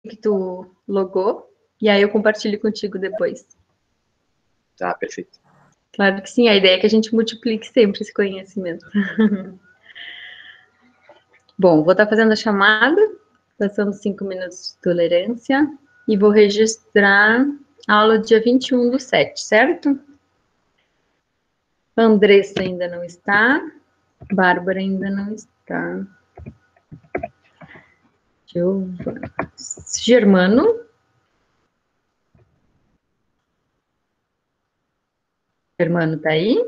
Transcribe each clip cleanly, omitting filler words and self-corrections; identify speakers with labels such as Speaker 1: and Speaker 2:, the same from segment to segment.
Speaker 1: que tu logou, e aí eu compartilho contigo depois.
Speaker 2: Tá, perfeito.
Speaker 1: Claro que sim, a ideia é que a gente multiplique sempre esse conhecimento. Bom, vou estar fazendo a chamada, passando 5 minutos de tolerância, e vou registrar a aula do dia 21/7, certo? Andressa ainda não está, Bárbara ainda não está. Germano. Germano tá aí?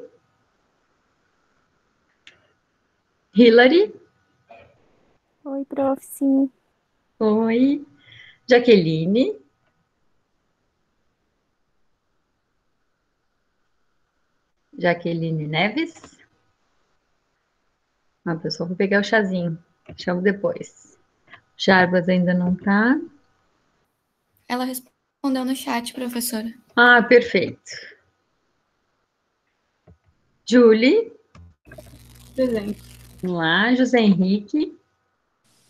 Speaker 1: Hilary?
Speaker 3: Oi, prof, sim.
Speaker 1: Oi. Jaqueline? Jaqueline Neves? Ah, pessoal, vou pegar o chazinho. Chamo depois. Jarbas ainda não tá.
Speaker 4: Ela respondeu no chat, professora.
Speaker 1: Ah, perfeito. Julie?
Speaker 5: Presente.
Speaker 1: Olá. José Henrique?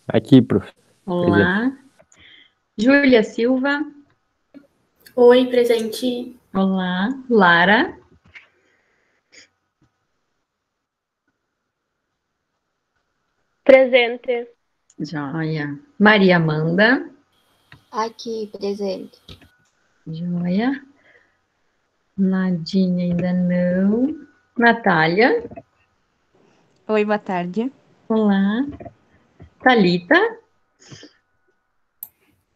Speaker 6: Aqui, prof.
Speaker 1: Olá. Júlia Silva?
Speaker 5: Oi, presente.
Speaker 1: Olá. Lara?
Speaker 7: Presente.
Speaker 1: Joia. Maria Amanda?
Speaker 8: Aqui, presente.
Speaker 1: Joia. Nadine ainda não. Natália?
Speaker 9: Oi, boa tarde.
Speaker 1: Olá. Thalita?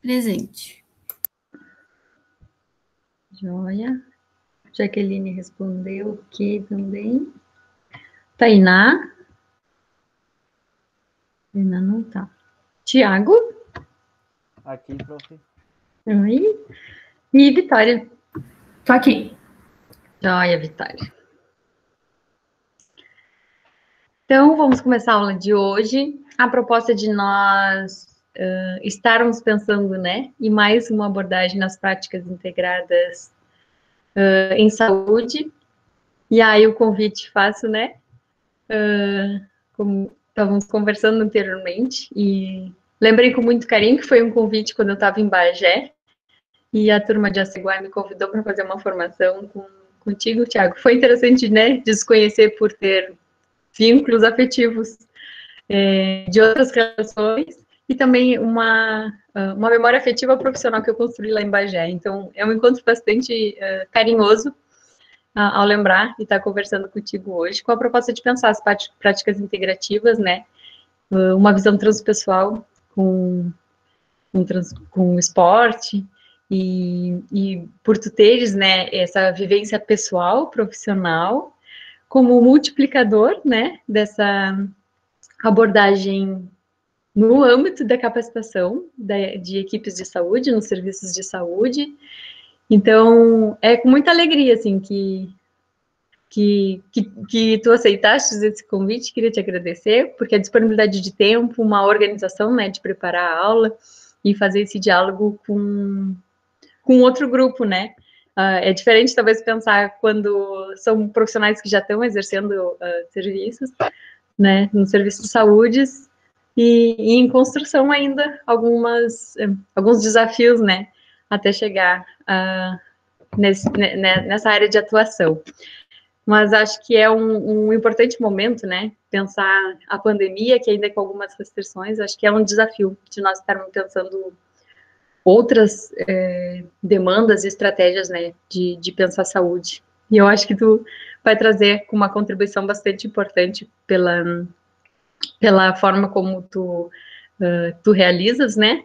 Speaker 4: Presente.
Speaker 1: Joia. Jaqueline respondeu ok também. Tainá? Ainda não tá. Tiago?
Speaker 6: Aqui, prof.
Speaker 1: Oi. E Vitória?
Speaker 5: Tô aqui.
Speaker 1: Joia, Vitória. Então, vamos começar a aula de hoje. A proposta de nós estarmos pensando, né, em mais uma abordagem nas práticas integradas em saúde. E aí o convite faço, né, como estávamos conversando anteriormente, e lembrei com muito carinho que foi um convite quando eu estava em Bagé, e a turma de Aceguá me convidou para fazer uma formação contigo, Thiago. Foi interessante, né, desconhecer por ter vínculos afetivos de outras relações, e também uma memória afetiva profissional que eu construí lá em Bagé. Então, é um encontro bastante carinhoso ao lembrar e estar conversando contigo hoje, com a proposta de pensar as práticas integrativas, né? Uma visão transpessoal com o esporte, e por tu teres, né, essa vivência pessoal, profissional, como multiplicador, né, dessa abordagem no âmbito da capacitação de equipes de saúde, nos serviços de saúde. Então, é com muita alegria, assim, que tu aceitaste esse convite. Queria te agradecer, porque a disponibilidade de tempo, uma organização, né, de preparar a aula e fazer esse diálogo com outro grupo, né. É diferente, talvez, pensar quando são profissionais que já estão exercendo serviços, né, no serviço de saúde, e em construção ainda alguns desafios, né, até chegar nessa área de atuação. Mas acho que é um importante momento, né, pensar a pandemia, que ainda com algumas restrições, acho que é um desafio de nós estarmos pensando outras demandas e estratégias, né, de pensar saúde. E eu acho que tu vai trazer uma contribuição bastante importante pela forma como tu realizas, né,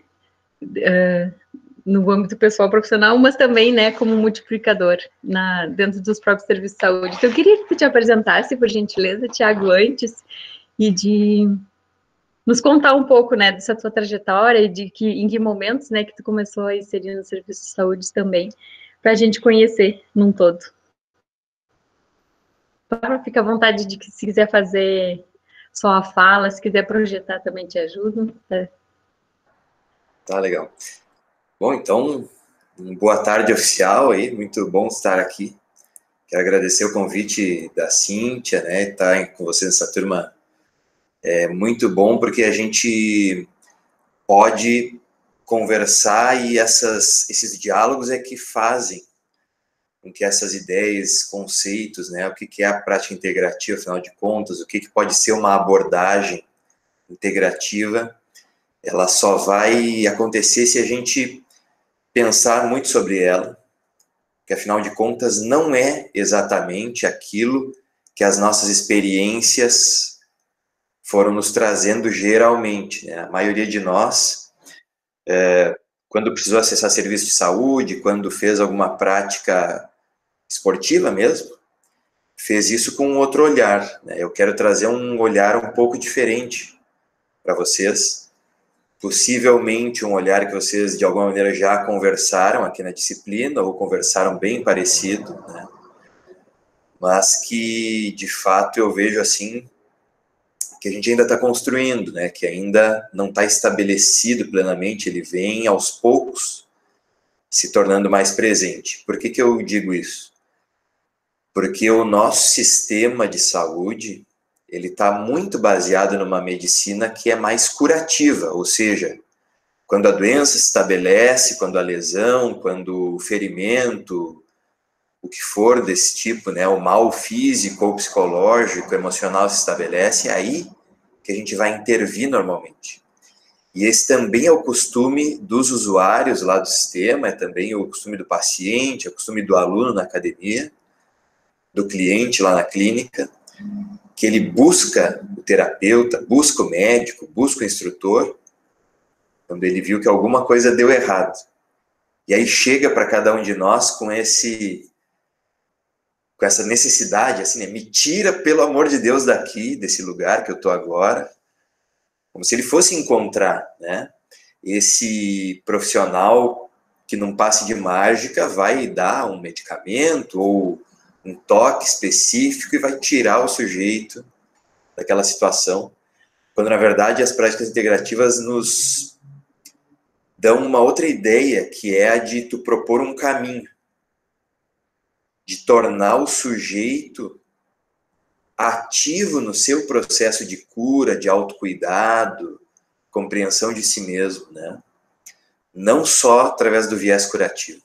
Speaker 1: no âmbito pessoal profissional, mas também, né, como multiplicador dentro dos próprios serviços de saúde. Então, eu queria que tu te apresentasse, por gentileza, Tiago, antes, e de nos contar um pouco, né, dessa tua trajetória e em que momentos, né, que tu começou a inserir no serviço de saúde também, para a gente conhecer num todo. Fica à vontade de que, se quiser fazer só a fala, se quiser projetar também te ajudo.
Speaker 2: Tá, legal. Bom, então, boa tarde oficial aí, muito bom estar aqui. Quero agradecer o convite da Cíntia, né, estar com você nessa turma é muito bom, porque a gente pode conversar, e esses diálogos é que fazem com que essas ideias, conceitos, né, o que é a prática integrativa, afinal de contas, o que pode ser uma abordagem integrativa, ela só vai acontecer se a gente pensar muito sobre ela, que afinal de contas não é exatamente aquilo que as nossas experiências foram nos trazendo geralmente, né? A maioria de nós, quando precisou acessar serviço de saúde, quando fez alguma prática esportiva mesmo, fez isso com um outro olhar, né? Eu quero trazer um olhar um pouco diferente para vocês, possivelmente um olhar que vocês de alguma maneira já conversaram aqui na disciplina, ou conversaram bem parecido, né? Mas que de fato eu vejo assim, que a gente ainda está construindo, né? Que ainda não está estabelecido plenamente, ele vem aos poucos se tornando mais presente. Por que eu digo isso? Porque o nosso sistema de saúde, ele está muito baseado numa medicina que é mais curativa, ou seja, quando a doença se estabelece, quando a lesão, quando o ferimento, o que for desse tipo, né, o mal físico ou psicológico, emocional se estabelece, é aí que a gente vai intervir normalmente. E esse também é o costume dos usuários lá do sistema, é também o costume do paciente, é o costume do aluno na academia, do cliente lá na clínica, que ele busca o terapeuta, busca o médico, busca o instrutor, quando ele viu que alguma coisa deu errado. E aí chega para cada um de nós com essa necessidade, assim, né? Me tira, pelo amor de Deus, daqui, desse lugar que eu estou agora, como se ele fosse encontrar, né, esse profissional que num passe de mágica vai dar um medicamento ou um toque específico e vai tirar o sujeito daquela situação, quando na verdade as práticas integrativas nos dão uma outra ideia, que é a de tu propor um caminho, de tornar o sujeito ativo no seu processo de cura, de autocuidado, compreensão de si mesmo, né? Não só através do viés curativo.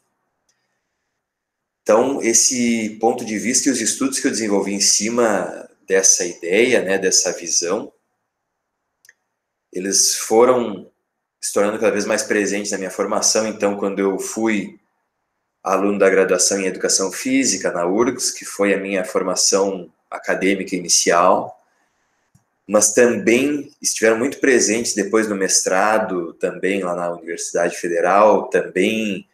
Speaker 2: Então, esse ponto de vista e os estudos que eu desenvolvi em cima dessa ideia, né, dessa visão, eles foram se tornando cada vez mais presentes na minha formação. Então, quando eu fui aluno da graduação em Educação Física na URGS, que foi a minha formação acadêmica inicial, mas também estiveram muito presentes depois no mestrado, também lá na Universidade Federal, também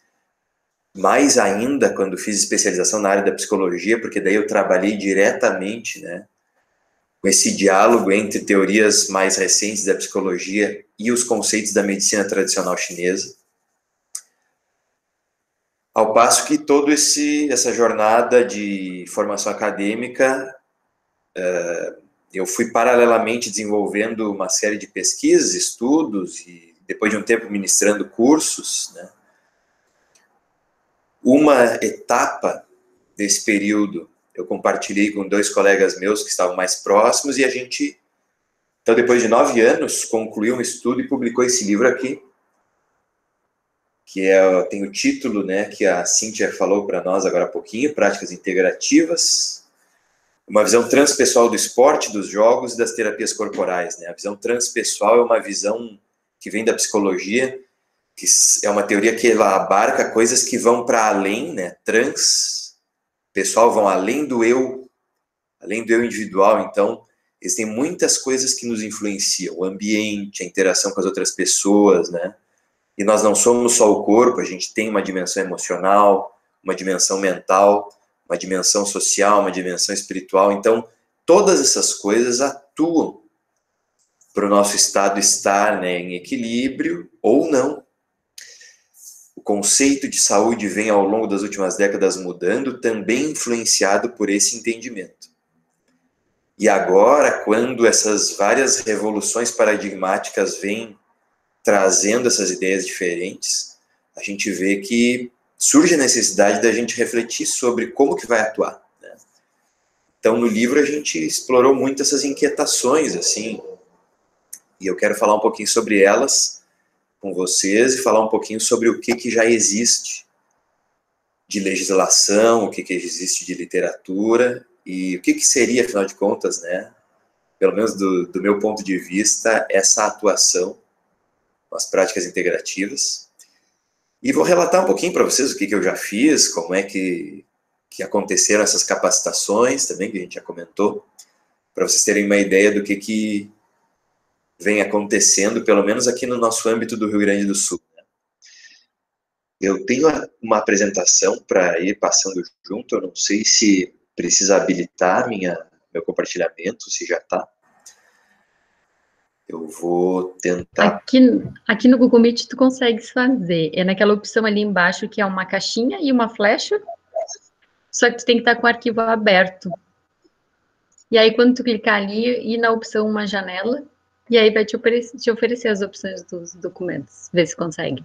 Speaker 2: mais ainda quando fiz especialização na área da psicologia, porque daí eu trabalhei diretamente, né, com esse diálogo entre teorias mais recentes da psicologia e os conceitos da medicina tradicional chinesa. Ao passo que toda essa jornada de formação acadêmica, eu fui paralelamente desenvolvendo uma série de pesquisas, estudos, e depois de um tempo ministrando cursos, né. Uma etapa desse período eu compartilhei com 2 colegas meus que estavam mais próximos, e a gente, então depois de 9 anos, concluiu um estudo e publicou esse livro aqui, que tem o título, né, que a Cíntia falou para nós agora há pouquinho, Práticas Integrativas, uma visão transpessoal do esporte, dos jogos e das terapias corporais, né? A visão transpessoal é uma visão que vem da psicologia, que é uma teoria que ela abarca coisas que vão para além, né? Transpessoal, vão além do eu individual. Então, existem muitas coisas que nos influenciam, o ambiente, a interação com as outras pessoas, né? E nós não somos só o corpo, a gente tem uma dimensão emocional, uma dimensão mental, uma dimensão social, uma dimensão espiritual. Então, todas essas coisas atuam para o nosso estado estar, né, em equilíbrio ou não. O conceito de saúde vem ao longo das últimas décadas mudando, também influenciado por esse entendimento. E agora, quando essas várias revoluções paradigmáticas vêm trazendo essas ideias diferentes, a gente vê que surge a necessidade da gente refletir sobre como que vai atuar, né? Então, no livro a gente explorou muito essas inquietações, assim, e eu quero falar um pouquinho sobre elas, com vocês e falar um pouquinho sobre o que já existe de legislação, o que existe de literatura e o que seria, afinal de contas, né, pelo menos do meu ponto de vista, essa atuação com as práticas integrativas. E vou relatar um pouquinho para vocês o que eu já fiz, como é que aconteceram essas capacitações também, que a gente já comentou, para vocês terem uma ideia do que vem acontecendo, pelo menos aqui no nosso âmbito do Rio Grande do Sul. Eu tenho uma apresentação para ir passando junto, eu não sei se precisa habilitar meu compartilhamento, se já está. Eu vou tentar...
Speaker 1: Aqui no Google Meet tu consegue fazer, é naquela opção ali embaixo que é uma caixinha e uma flecha, só que tu tem que estar com o arquivo aberto. E aí quando tu clicar ali, ir na opção uma janela, e aí vai te oferecer as opções dos documentos, ver se consegue.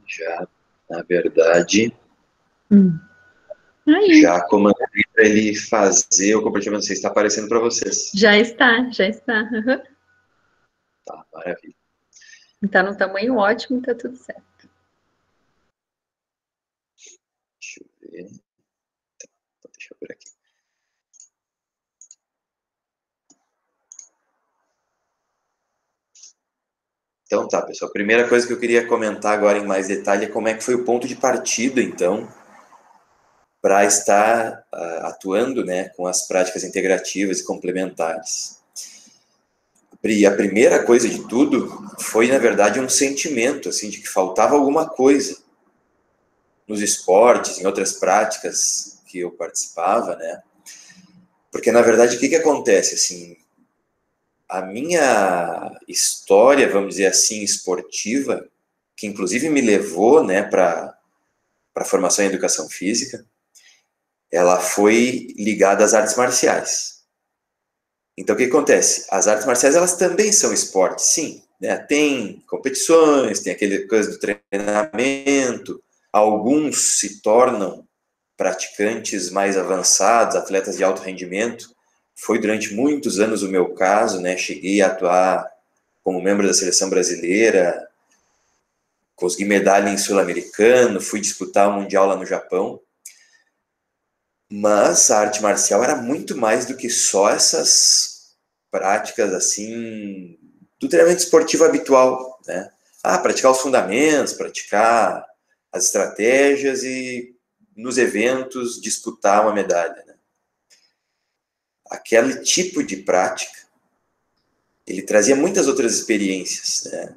Speaker 2: Já, na verdade,
Speaker 1: Aí.
Speaker 2: já comandei para ele fazer o compartilhamento. Não sei se está aparecendo para vocês.
Speaker 1: Já está, já está. Uhum.
Speaker 2: Tá, maravilha.
Speaker 1: Está no tamanho ótimo, está tudo certo.
Speaker 2: Deixa eu ver. Deixa eu ver aqui. Então tá, pessoal. A primeira coisa que eu queria comentar agora em mais detalhe é como é que foi o ponto de partida, então, para estar atuando, né, com as práticas integrativas e complementares. E a primeira coisa de tudo foi, na verdade, um sentimento, assim, de que faltava alguma coisa nos esportes, em outras práticas que eu participava, né? Porque, na verdade, o que acontece, assim, a minha história, vamos dizer assim, esportiva, que inclusive me levou, né, para a formação em educação física, ela foi ligada às artes marciais. Então, o que acontece? As artes marciais, elas também são esportes, sim, né? Tem competições, tem aquele coisa do treinamento, alguns se tornam praticantes mais avançados, atletas de alto rendimento. Foi durante muitos anos o meu caso, né? Cheguei a atuar como membro da seleção brasileira, consegui medalha em sul-americano, fui disputar o Mundial lá no Japão. Mas a arte marcial era muito mais do que só essas práticas, assim, do treinamento esportivo habitual, né? Praticar os fundamentos, praticar as estratégias e, nos eventos, disputar uma medalha, né? Aquele tipo de prática, ele trazia muitas outras experiências, né?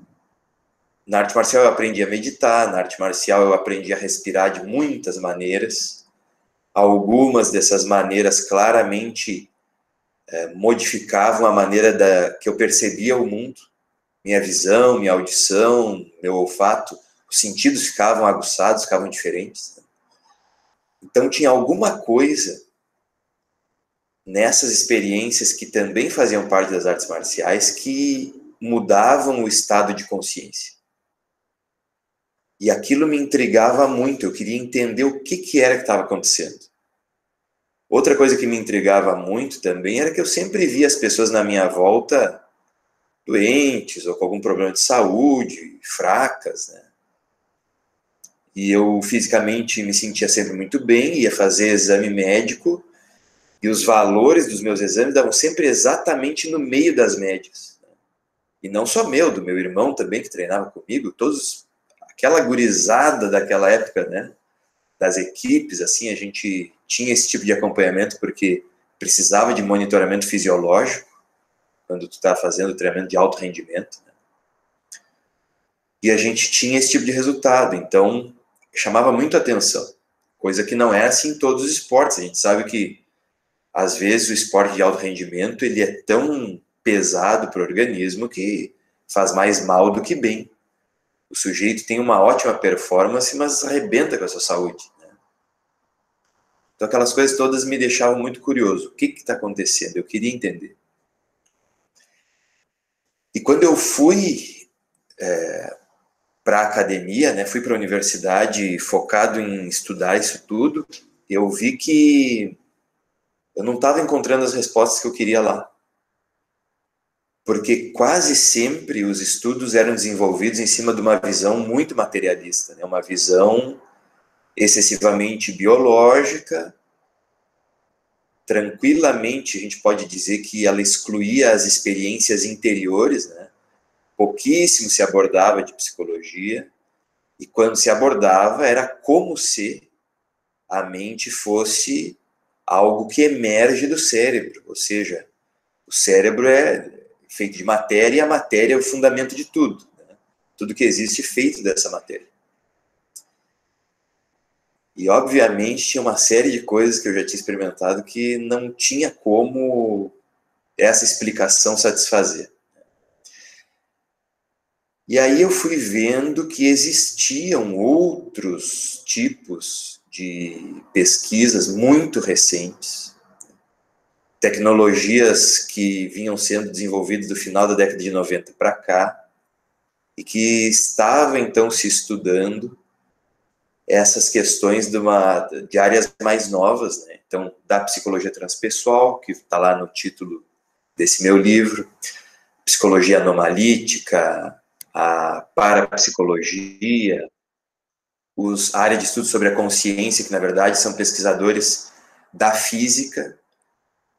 Speaker 2: Na arte marcial eu aprendi a meditar, na arte marcial eu aprendi a respirar de muitas maneiras. Algumas dessas maneiras claramente modificavam a maneira que eu percebia o mundo, minha visão, minha audição, meu olfato, os sentidos ficavam aguçados, ficavam diferentes, né? Então tinha alguma coisa nessas experiências que também faziam parte das artes marciais que mudavam o estado de consciência. E aquilo me intrigava muito, eu queria entender o que era que estava acontecendo. Outra coisa que me intrigava muito também era que eu sempre via as pessoas na minha volta doentes ou com algum problema de saúde, fracas, né? E eu fisicamente me sentia sempre muito bem, ia fazer exame médico e os valores dos meus exames davam sempre exatamente no meio das médias. E não só do meu irmão também que treinava comigo, aquela gurizada daquela época, né? Das equipes, assim, a gente tinha esse tipo de acompanhamento porque precisava de monitoramento fisiológico quando tu está fazendo treinamento de alto rendimento, né? E a gente tinha esse tipo de resultado, então chamava muito atenção, coisa que não é assim em todos os esportes. A gente sabe que às vezes o esporte de alto rendimento ele é tão pesado para o organismo que faz mais mal do que bem. O sujeito tem uma ótima performance, mas arrebenta com a sua saúde, né? Então aquelas coisas todas me deixavam muito curioso. O que está acontecendo? Eu queria entender. E quando eu fui para a academia, né, fui para a universidade focado em estudar isso tudo, eu vi que eu não estava encontrando as respostas que eu queria lá. porque quase sempre os estudos eram desenvolvidos em cima de uma visão muito materialista, né? Uma visão excessivamente biológica. Tranquilamente, a gente pode dizer que ela excluía as experiências interiores, né? Pouquíssimo se abordava de psicologia, e quando se abordava, era como se a mente fosse algo que emerge do cérebro, ou seja, o cérebro é feito de matéria, e a matéria é o fundamento de tudo, né? Tudo que existe é feito dessa matéria. E, obviamente, tinha uma série de coisas que eu já tinha experimentado que não tinha como essa explicação satisfazer. E aí eu fui vendo que existiam outros tipos de pesquisas muito recentes, tecnologias que vinham sendo desenvolvidas do final da década de 90 para cá, e que estavam, então, se estudando essas questões de áreas mais novas, né? Então, da psicologia transpessoal, que está lá no título desse meu livro, psicologia anomalítica, a parapsicologia, a área de estudo sobre a consciência, que na verdade são pesquisadores da física,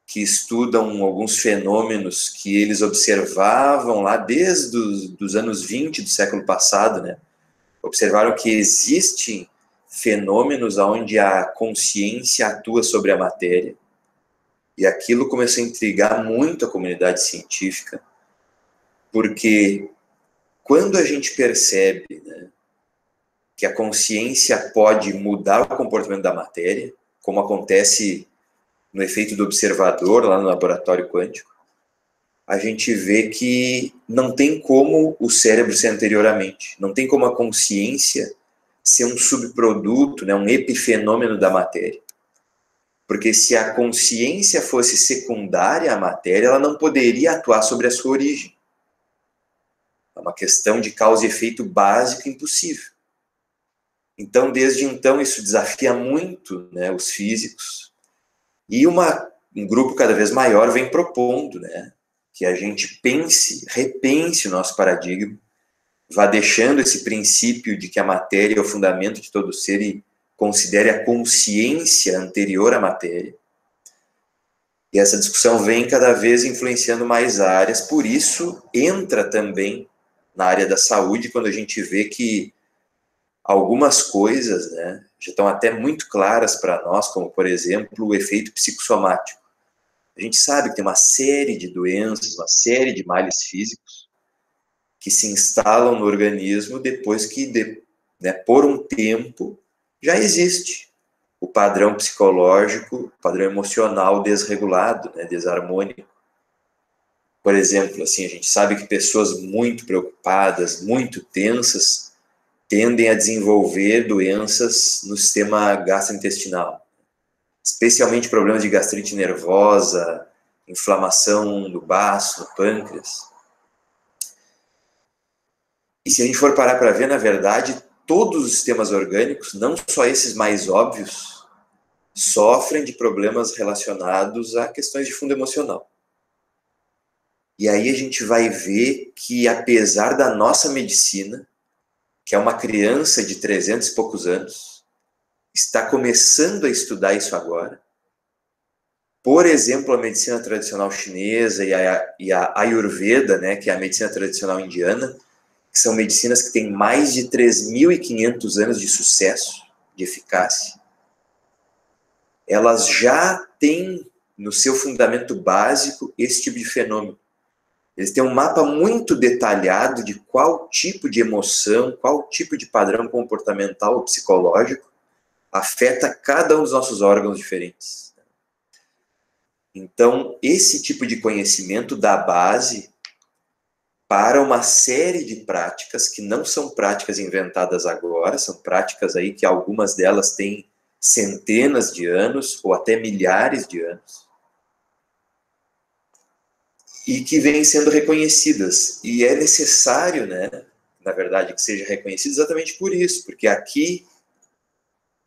Speaker 2: que estudam alguns fenômenos que eles observavam lá desde os anos 20 do século passado, né? Observaram que existem fenômenos onde a consciência atua sobre a matéria, e aquilo começou a intrigar muito a comunidade científica, porque quando a gente percebe, né, que a consciência pode mudar o comportamento da matéria, como acontece no efeito do observador, lá no laboratório quântico, a gente vê que não tem como o cérebro ser anterior à mente, não tem como a consciência ser um subproduto, né, um epifenômeno da matéria. Porque se a consciência fosse secundária à matéria, ela não poderia atuar sobre a sua origem. É uma questão de causa e efeito básico impossível. Então, desde então, isso desafia muito, né, os físicos. E um grupo cada vez maior vem propondo, né, que a gente repense o nosso paradigma, vá deixando esse princípio de que a matéria é o fundamento de todo ser e considere a consciência anterior à matéria. E essa discussão vem cada vez influenciando mais áreas, por isso entra também na área da saúde, quando a gente vê que algumas coisas, né, já estão até muito claras para nós, como, por exemplo, o efeito psicossomático. A gente sabe que tem uma série de doenças, uma série de males físicos que se instalam no organismo depois que, né, por um tempo, já existe o padrão psicológico, o padrão emocional desregulado, né, desarmônico. Por exemplo, assim, a gente sabe que pessoas muito preocupadas, muito tensas, tendem a desenvolver doenças no sistema gastrointestinal, especialmente problemas de gastrite nervosa, inflamação no baço, no pâncreas. E se a gente for parar para ver, na verdade, todos os sistemas orgânicos, não só esses mais óbvios, sofrem de problemas relacionados a questões de fundo emocional. E aí a gente vai ver que, apesar da nossa medicina, que é uma criança de 300 e poucos anos, está começando a estudar isso agora. Por exemplo, a medicina tradicional chinesa e a Ayurveda, né, que é a medicina tradicional indiana, que são medicinas que têm mais de 3.500 anos de sucesso, de eficácia. Elas já têm no seu fundamento básico esse tipo de fenômeno. Eles têm um mapa muito detalhado de qual tipo de emoção, qual tipo de padrão comportamental ou psicológico afeta cada um dos nossos órgãos diferentes. Então, esse tipo de conhecimento dá base para uma série de práticas que não são práticas inventadas agora, são práticas aí que algumas delas têm centenas de anos ou até milhares de anos, e que vêm sendo reconhecidas. E é necessário, né, na verdade, que seja reconhecido exatamente por isso, porque aqui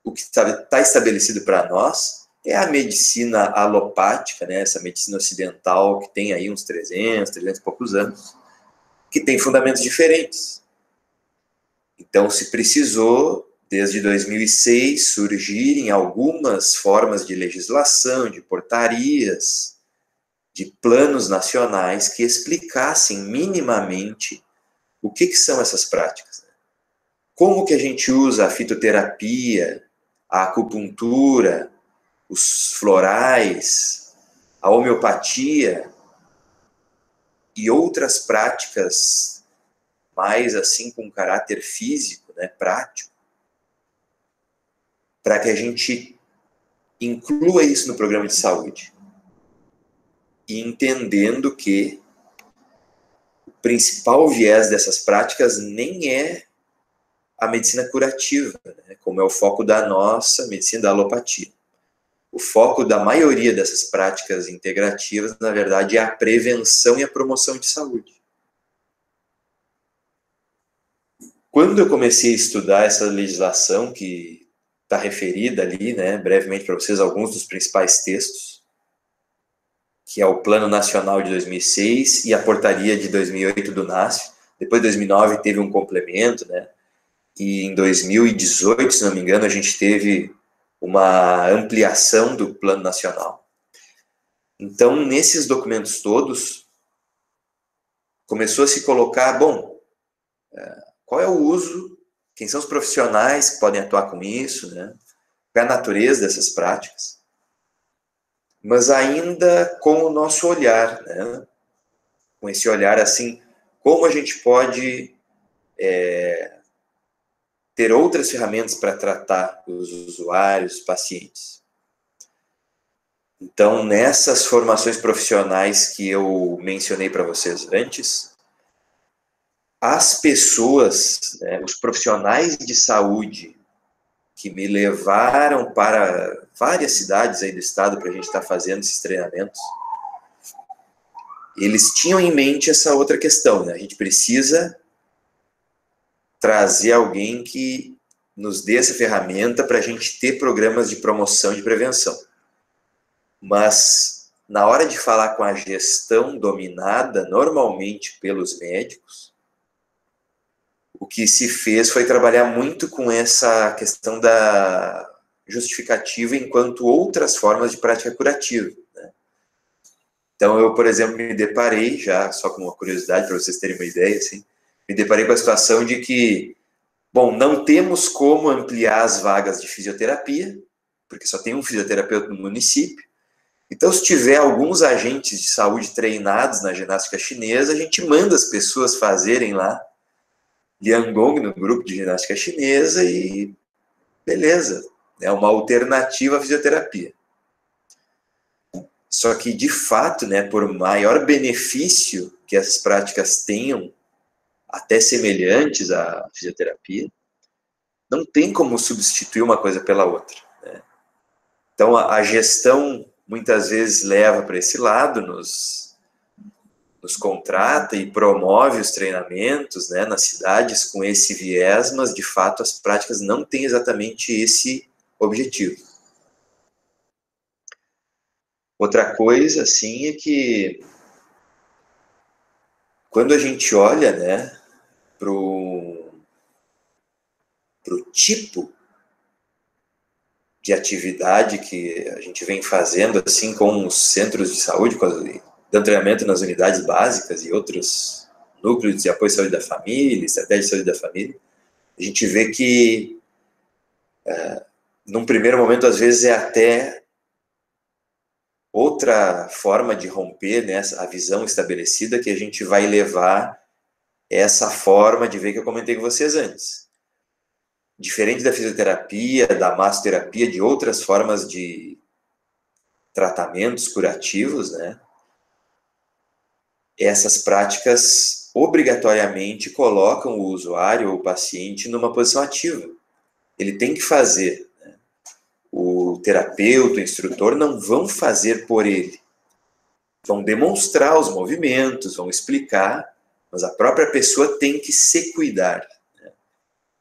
Speaker 2: o que está estabelecido para nós é a medicina alopática, né? Essa medicina ocidental que tem aí uns 300 e poucos anos, que tem fundamentos diferentes. Então, se precisou, desde 2006, surgirem algumas formas de legislação, de portarias, de planos nacionais que explicassem minimamente o que são essas práticas. Como que a gente usa a fitoterapia, a acupuntura, os florais, a homeopatia e outras práticas mais assim com caráter físico, né, prático, para que a gente inclua isso no programa de saúde. E entendendo que o principal viés dessas práticas nem é a medicina curativa, né, como é o foco da nossa medicina da alopatia. O foco da maioria dessas práticas integrativas, na verdade, é a prevenção e a promoção de saúde. Quando eu comecei a estudar essa legislação, que está referida ali, né, brevemente para vocês, alguns dos principais textos, que é o Plano Nacional de 2006 e a Portaria de 2008 do NASF. Depois de 2009 teve um complemento, né, e em 2018, se não me engano, a gente teve uma ampliação do Plano Nacional. Então, nesses documentos todos, começou a se colocar, bom, qual é o uso, quem são os profissionais que podem atuar com isso, né? Qual é a natureza dessas práticas, mas ainda com o nosso olhar, né? Com esse olhar assim, como a gente pode ter outras ferramentas para tratar os usuários, os pacientes. Então, nessas formações profissionais que eu mencionei para vocês antes, as pessoas, né, os profissionais de saúde que me levaram para várias cidades aí do estado para a gente estar fazendo esses treinamentos, eles tinham em mente essa outra questão, né? A gente precisa trazer alguém que nos dê essa ferramenta para a gente ter programas de promoção e de prevenção. Mas, na hora de falar com a gestão dominada normalmente pelos médicos, o que se fez foi trabalhar muito com essa questão da justificativa enquanto outras formas de prática curativa, né? Então, eu, por exemplo, me deparei, já só com uma curiosidade para vocês terem uma ideia, assim, me deparei com a situação de que, bom, não temos como ampliar as vagas de fisioterapia, porque só tem um fisioterapeuta no município. Então, se tiver alguns agentes de saúde treinados na ginástica chinesa, a gente manda as pessoas fazerem lá Liangong no grupo de ginástica chinesa e beleza, é uma alternativa à fisioterapia. Só que, de fato, né, por maior benefício que essas práticas tenham, até semelhantes à fisioterapia, não tem como substituir uma coisa pela outra, né? Então, a gestão muitas vezes leva para esse lado, nos contrata e promove os treinamentos, né, nas cidades com esse viés, mas, de fato, as práticas não têm exatamente esse objetivo. Outra coisa, assim, é que quando a gente olha, né, pro tipo de atividade que a gente vem fazendo, assim, com os centros de saúde, dando treinamento nas unidades básicas e outros núcleos de apoio à saúde da família, estratégia de saúde da família, a gente vê que, num primeiro momento, às vezes é até outra forma de romper, né, a visão estabelecida que a gente vai levar essa forma de ver que eu comentei com vocês antes. Diferente da fisioterapia, da massoterapia, de outras formas de tratamentos curativos, né, essas práticas obrigatoriamente colocam o usuário ou o paciente numa posição ativa. Ele tem que fazer, né? O terapeuta, o instrutor não vão fazer por ele. Vão demonstrar os movimentos, vão explicar, mas a própria pessoa tem que se cuidar, né?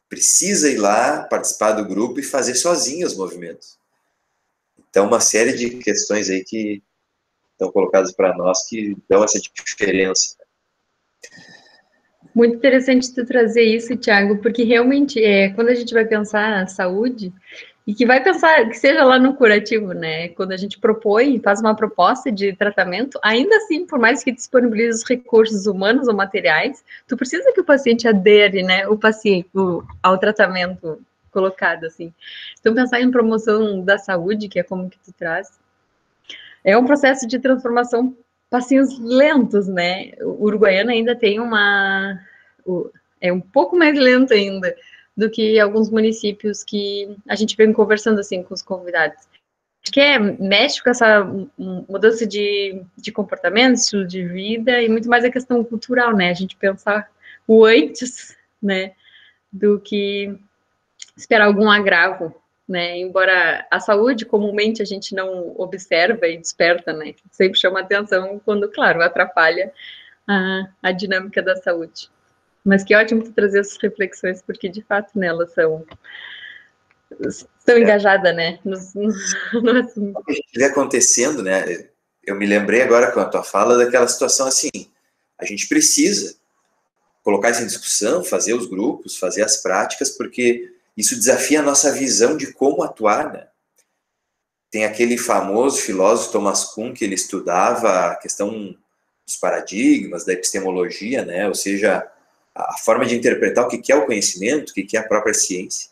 Speaker 2: Precisa ir lá, participar do grupo e fazer sozinha os movimentos. Então, uma série de questões aí que estão colocadas para nós que dão essa diferença.
Speaker 1: Muito interessante tu trazer isso, Thiago, porque realmente, quando a gente vai pensar na saúde, e que vai pensar, que seja lá no curativo, né? Quando a gente propõe, faz uma proposta de tratamento, ainda assim, por mais que disponibilize os recursos humanos ou materiais, tu precisa que o paciente adere, né? Ao tratamento colocado, assim. Então, pensar em promoção da saúde, que é como que tu traz, é um processo de transformação, passinhos lentos, né? O uruguaiano ainda tem é um pouco mais lento ainda do que alguns municípios que a gente vem conversando assim com os convidados. Acho que mexe com essa mudança de comportamento, estilo de vida e muito mais a questão cultural, né? A gente pensar o antes, né? Do que esperar algum agravo, né? Embora a saúde comumente a gente não observa e desperta, né? Sempre chama atenção quando, claro, atrapalha a dinâmica da saúde. Mas que ótimo tu trazer essas reflexões, porque de fato nelas estão engajadas, né? No assunto.
Speaker 2: O que estiver acontecendo, né? Eu me lembrei agora com a tua fala daquela situação assim, a gente precisa colocar isso em discussão, fazer os grupos, fazer as práticas, porque isso desafia a nossa visão de como atuar, né? Tem aquele famoso filósofo Thomas Kuhn, que ele estudava a questão dos paradigmas, da epistemologia, né? Ou seja, a forma de interpretar o que é o conhecimento, o que é a própria ciência.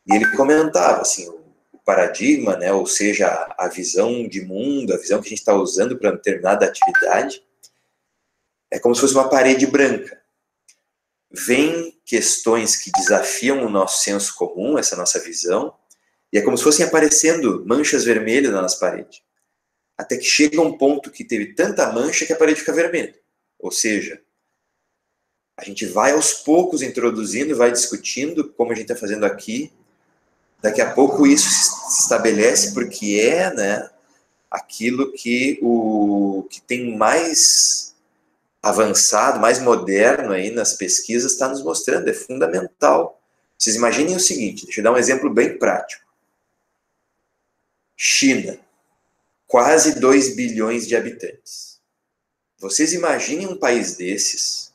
Speaker 2: E ele comentava, assim, o paradigma, né? Ou seja, a visão de mundo, a visão que a gente está usando para determinada atividade, é como se fosse uma parede branca. Vêm questões que desafiam o nosso senso comum, essa nossa visão, e é como se fossem aparecendo manchas vermelhas na nossa parede. Até que chega um ponto que teve tanta mancha que a parede fica vermelha. Ou seja, a gente vai aos poucos introduzindo, vai discutindo, como a gente está fazendo aqui. Daqui a pouco isso se estabelece porque é, né, aquilo que tem mais avançado, mais moderno aí nas pesquisas está nos mostrando, é fundamental. Vocês imaginem o seguinte, deixa eu dar um exemplo bem prático. China, quase 2 bilhões de habitantes. Vocês imaginem um país desses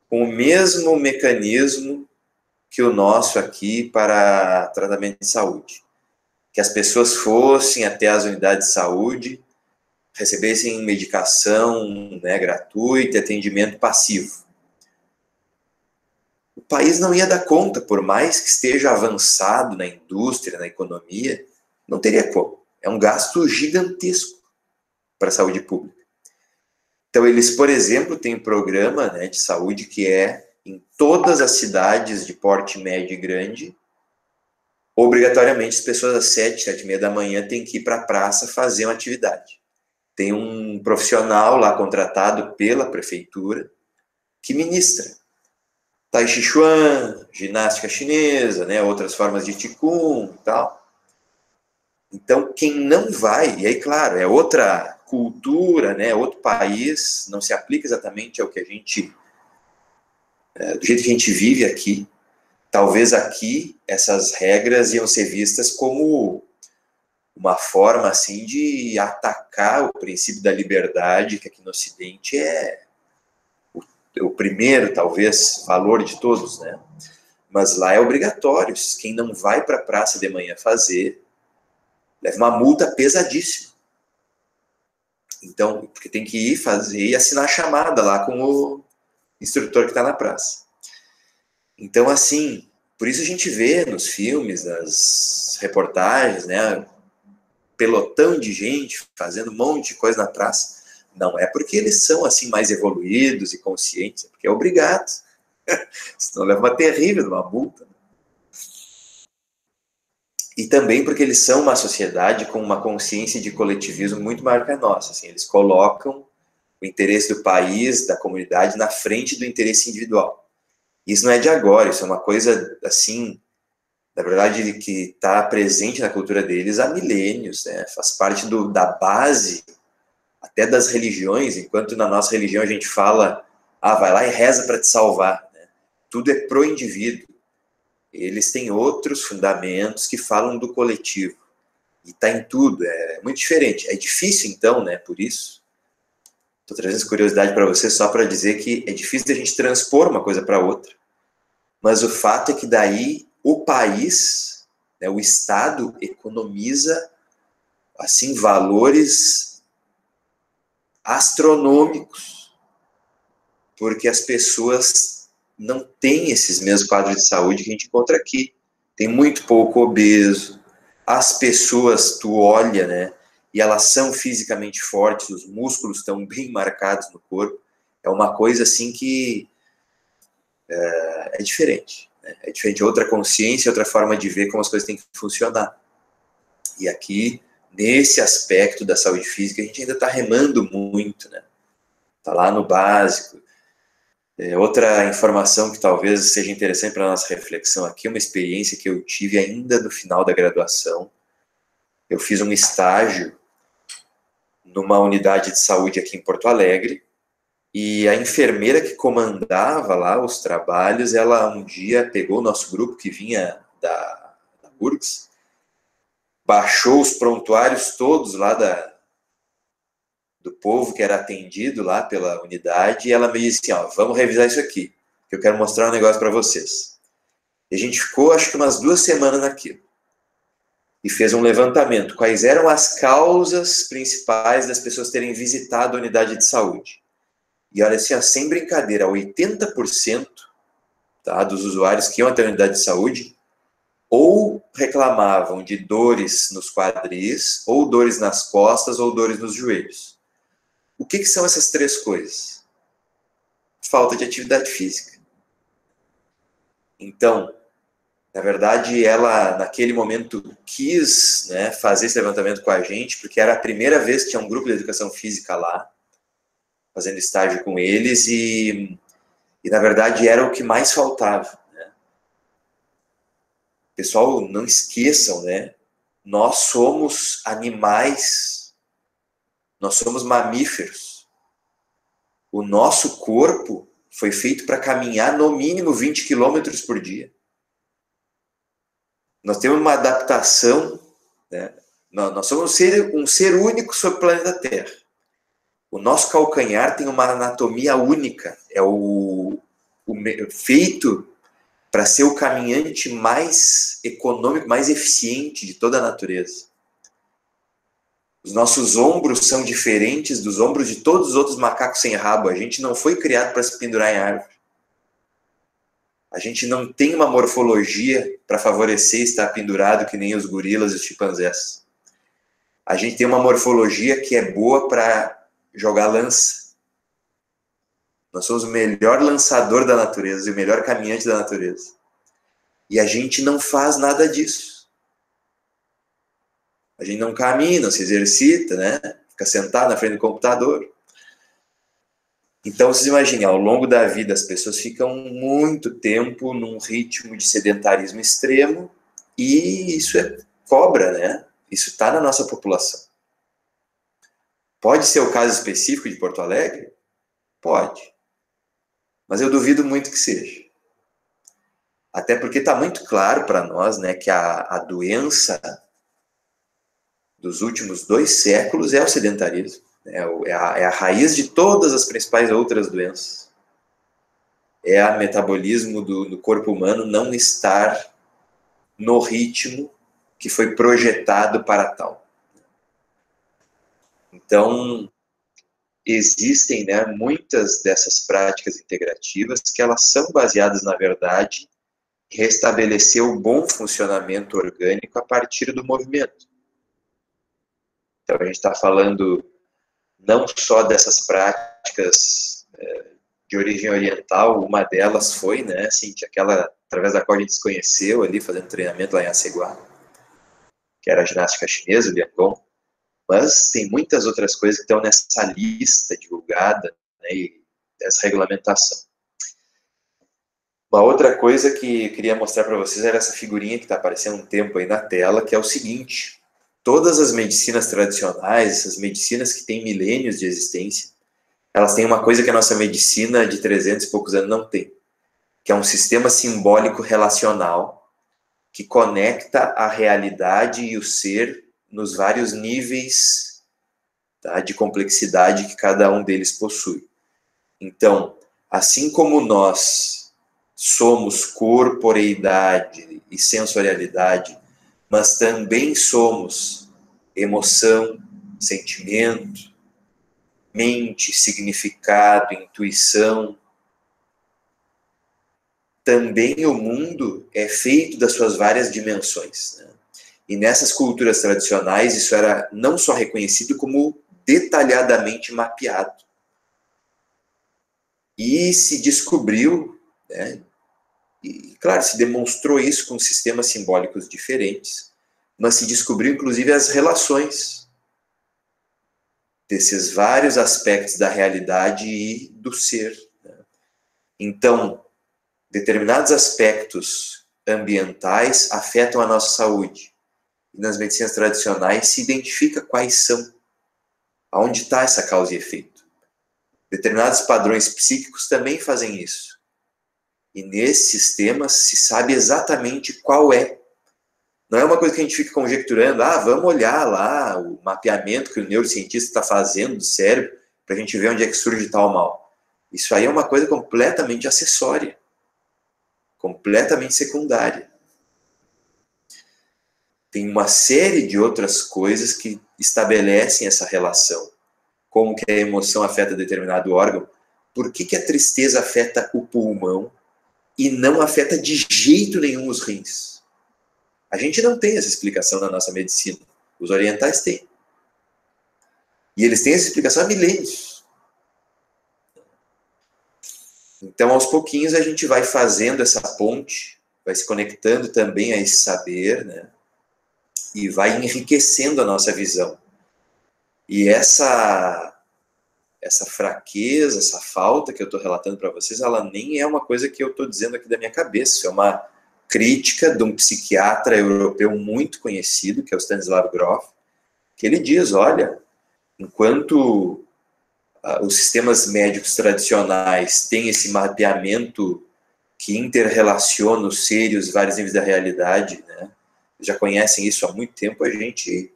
Speaker 2: com o mesmo mecanismo que o nosso aqui para tratamento de saúde. Que as pessoas fossem até as unidades de saúde, recebessem medicação, né, gratuita, atendimento passivo. O país não ia dar conta, por mais que esteja avançado na indústria, na economia, não teria como. É um gasto gigantesco para a saúde pública. Então, eles, por exemplo, têm um programa, né, de saúde que é em todas as cidades de porte médio e grande, obrigatoriamente as pessoas às 7, 7h30 da manhã têm que ir para a praça fazer uma atividade. Tem um profissional lá contratado pela prefeitura que ministra Tai Chi Chuan, ginástica chinesa, né, outras formas de Qigong e tal. Então, quem não vai, e aí, claro, é outra cultura, né, outro país, não se aplica exatamente ao que a gente, do jeito que a gente vive aqui. Talvez aqui essas regras iam ser vistas como uma forma, assim, de atacar o princípio da liberdade, que aqui no Ocidente é o primeiro, talvez, valor de todos, né? Mas lá é obrigatório. Quem não vai para a praça de manhã fazer, leva uma multa pesadíssima. Então, porque tem que ir fazer e assinar a chamada lá com o instrutor que está na praça. Então, assim, por isso a gente vê nos filmes, nas reportagens, né, pelotão de gente fazendo um monte de coisa na praça. Não é porque eles são assim mais evoluídos e conscientes, é porque é obrigado. Senão leva uma terrível, uma multa. E também porque eles são uma sociedade com uma consciência de coletivismo muito maior que a nossa. Assim, eles colocam o interesse do país, da comunidade, na frente do interesse individual. Isso não é de agora, isso é uma coisa, assim, na verdade, que está presente na cultura deles há milênios, né? Faz parte da base, até das religiões, enquanto na nossa religião a gente fala, vai lá e reza para te salvar, né? Tudo é pro indivíduo. Eles têm outros fundamentos que falam do coletivo. E está em tudo, é muito diferente. É difícil, então, né, por isso. Estou trazendo essa curiosidade para você só para dizer que é difícil a gente transpor uma coisa para outra. Mas o fato é que daí o país, né, o Estado, economiza assim, valores astronômicos, porque as pessoas não têm esses mesmos quadros de saúde que a gente encontra aqui. Tem muito pouco obeso, as pessoas, tu olha, né, e elas são fisicamente fortes, os músculos estão bem marcados no corpo, é uma coisa assim que é diferente, né? É diferente, outra consciência, outra forma de ver como as coisas têm que funcionar. E aqui, nesse aspecto da saúde física, a gente ainda está remando muito, né? Está lá no básico. Outra informação que talvez seja interessante para a nossa reflexão aqui, uma experiência que eu tive ainda no final da graduação. Eu fiz um estágio numa unidade de saúde aqui em Porto Alegre, e a enfermeira que comandava lá os trabalhos, ela um dia pegou o nosso grupo que vinha da URGS, baixou os prontuários todos lá do povo que era atendido lá pela unidade, e ela me disse assim, ó, vamos revisar isso aqui, que eu quero mostrar um negócio para vocês. E a gente ficou, acho que umas 2 semanas naquilo, e fez um levantamento, quais eram as causas principais das pessoas terem visitado a unidade de saúde. E olha assim, ó, sem brincadeira, 80%, tá, dos usuários que iam até a unidade de saúde ou reclamavam de dores nos quadris, ou dores nas costas, ou dores nos joelhos. O que são essas 3 coisas? Falta de atividade física. Então, na verdade, ela, naquele momento, quis, né, fazer esse levantamento com a gente, porque era a primeira vez que tinha um grupo de educação física lá, fazendo estágio com eles, e na verdade, era o que mais faltava. Né? Pessoal, não esqueçam, né? Nós somos animais, nós somos mamíferos. O nosso corpo foi feito para caminhar no mínimo 20 quilômetros por dia. Nós temos uma adaptação, né? Nós somos um ser único sobre o planeta Terra. O nosso calcanhar tem uma anatomia única, é feito para ser o caminhante mais econômico, mais eficiente de toda a natureza. Os nossos ombros são diferentes dos ombros de todos os outros macacos sem rabo. A gente não foi criado para se pendurar em árvore. A gente não tem uma morfologia para favorecer estar pendurado que nem os gorilas e os chimpanzés. A gente tem uma morfologia que é boa para jogar lança. Nós somos o melhor lançador da natureza e o melhor caminhante da natureza. E a gente não faz nada disso. A gente não caminha, não se exercita, né? Fica sentado na frente do computador. Então, vocês imaginem, ao longo da vida, as pessoas ficam muito tempo num ritmo de sedentarismo extremo e isso cobra, né? Isso está na nossa população. Pode ser o caso específico de Porto Alegre? Pode. Mas eu duvido muito que seja. Até porque está muito claro para nós, né, que a doença dos últimos 2 séculos é o sedentarismo. É a raiz de todas as principais outras doenças. É o metabolismo do corpo humano não estar no ritmo que foi projetado para tal. Então, existem, né, muitas dessas práticas integrativas que elas são baseadas, na verdade, em restabelecer o bom funcionamento orgânico a partir do movimento. Então, a gente está falando não só dessas práticas de origem oriental, uma delas foi, né, assim, aquela através da qual a gente se conheceu ali, fazendo treinamento lá em Aceguá, que era a ginástica chinesa, o Liangong. Mas tem muitas outras coisas que estão nessa lista divulgada, né, e dessa regulamentação. Uma outra coisa que eu queria mostrar para vocês era essa figurinha que está aparecendo um tempo aí na tela, que é o seguinte: todas as medicinas tradicionais, essas medicinas que têm milênios de existência, elas têm uma coisa que a nossa medicina de 300 e poucos anos não tem, que é um sistema simbólico relacional que conecta a realidade e o ser nos vários níveis, tá, de complexidade que cada um deles possui. Então, assim como nós somos corporeidade e sensorialidade, mas também somos emoção, sentimento, mente, significado, intuição, também o mundo é feito das suas várias dimensões, né? E nessas culturas tradicionais isso era não só reconhecido, como detalhadamente mapeado. E se descobriu, né, e claro, se demonstrou isso com sistemas simbólicos diferentes, mas se descobriu inclusive as relações desses vários aspectos da realidade e do ser, né? Então, determinados aspectos ambientais afetam a nossa saúde. E nas medicinas tradicionais se identifica quais são, aonde está essa causa e efeito. Determinados padrões psíquicos também fazem isso. E nesses sistemas se sabe exatamente qual é. Não é uma coisa que a gente fica conjecturando, vamos olhar lá o mapeamento que o neurocientista está fazendo do cérebro para a gente ver onde é que surge tal mal. Isso aí é uma coisa completamente acessória, completamente secundária. Tem uma série de outras coisas que estabelecem essa relação. Como que a emoção afeta determinado órgão, por que a tristeza afeta o pulmão e não afeta de jeito nenhum os rins. A gente não tem essa explicação na nossa medicina. Os orientais têm. E eles têm essa explicação há milênios. Então, aos pouquinhos, a gente vai fazendo essa ponte, vai se conectando também a esse saber, né? E vai enriquecendo a nossa visão. E essa fraqueza, essa falta que eu estou relatando para vocês, ela nem é uma coisa que eu estou dizendo aqui da minha cabeça. Isso é uma crítica de um psiquiatra europeu muito conhecido, que é o Stanislav Grof, que ele diz, olha, enquanto os sistemas médicos tradicionais têm esse mapeamento que interrelaciona os seres e os vários níveis da realidade, né? Já conhecem isso há muito tempo, a gente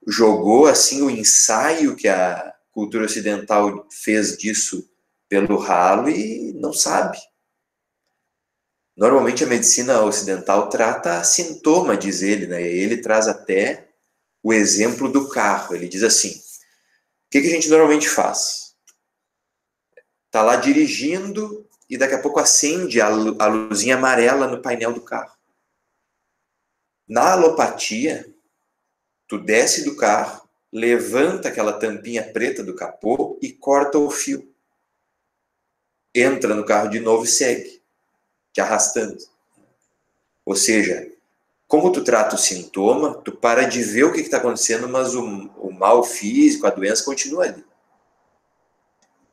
Speaker 2: jogou assim o ensaio que a cultura ocidental fez disso pelo ralo e não sabe. Normalmente a medicina ocidental trata sintoma, diz ele, né? Ele traz até o exemplo do carro. Ele diz assim, o que a gente normalmente faz? Tá lá dirigindo e daqui a pouco acende a luzinha amarela no painel do carro. Na alopatia, tu desce do carro, levanta aquela tampinha preta do capô e corta o fio. Entra no carro de novo e segue, te arrastando. Ou seja, como tu trata o sintoma, tu para de ver o que está acontecendo, mas o mal físico, a doença continua ali.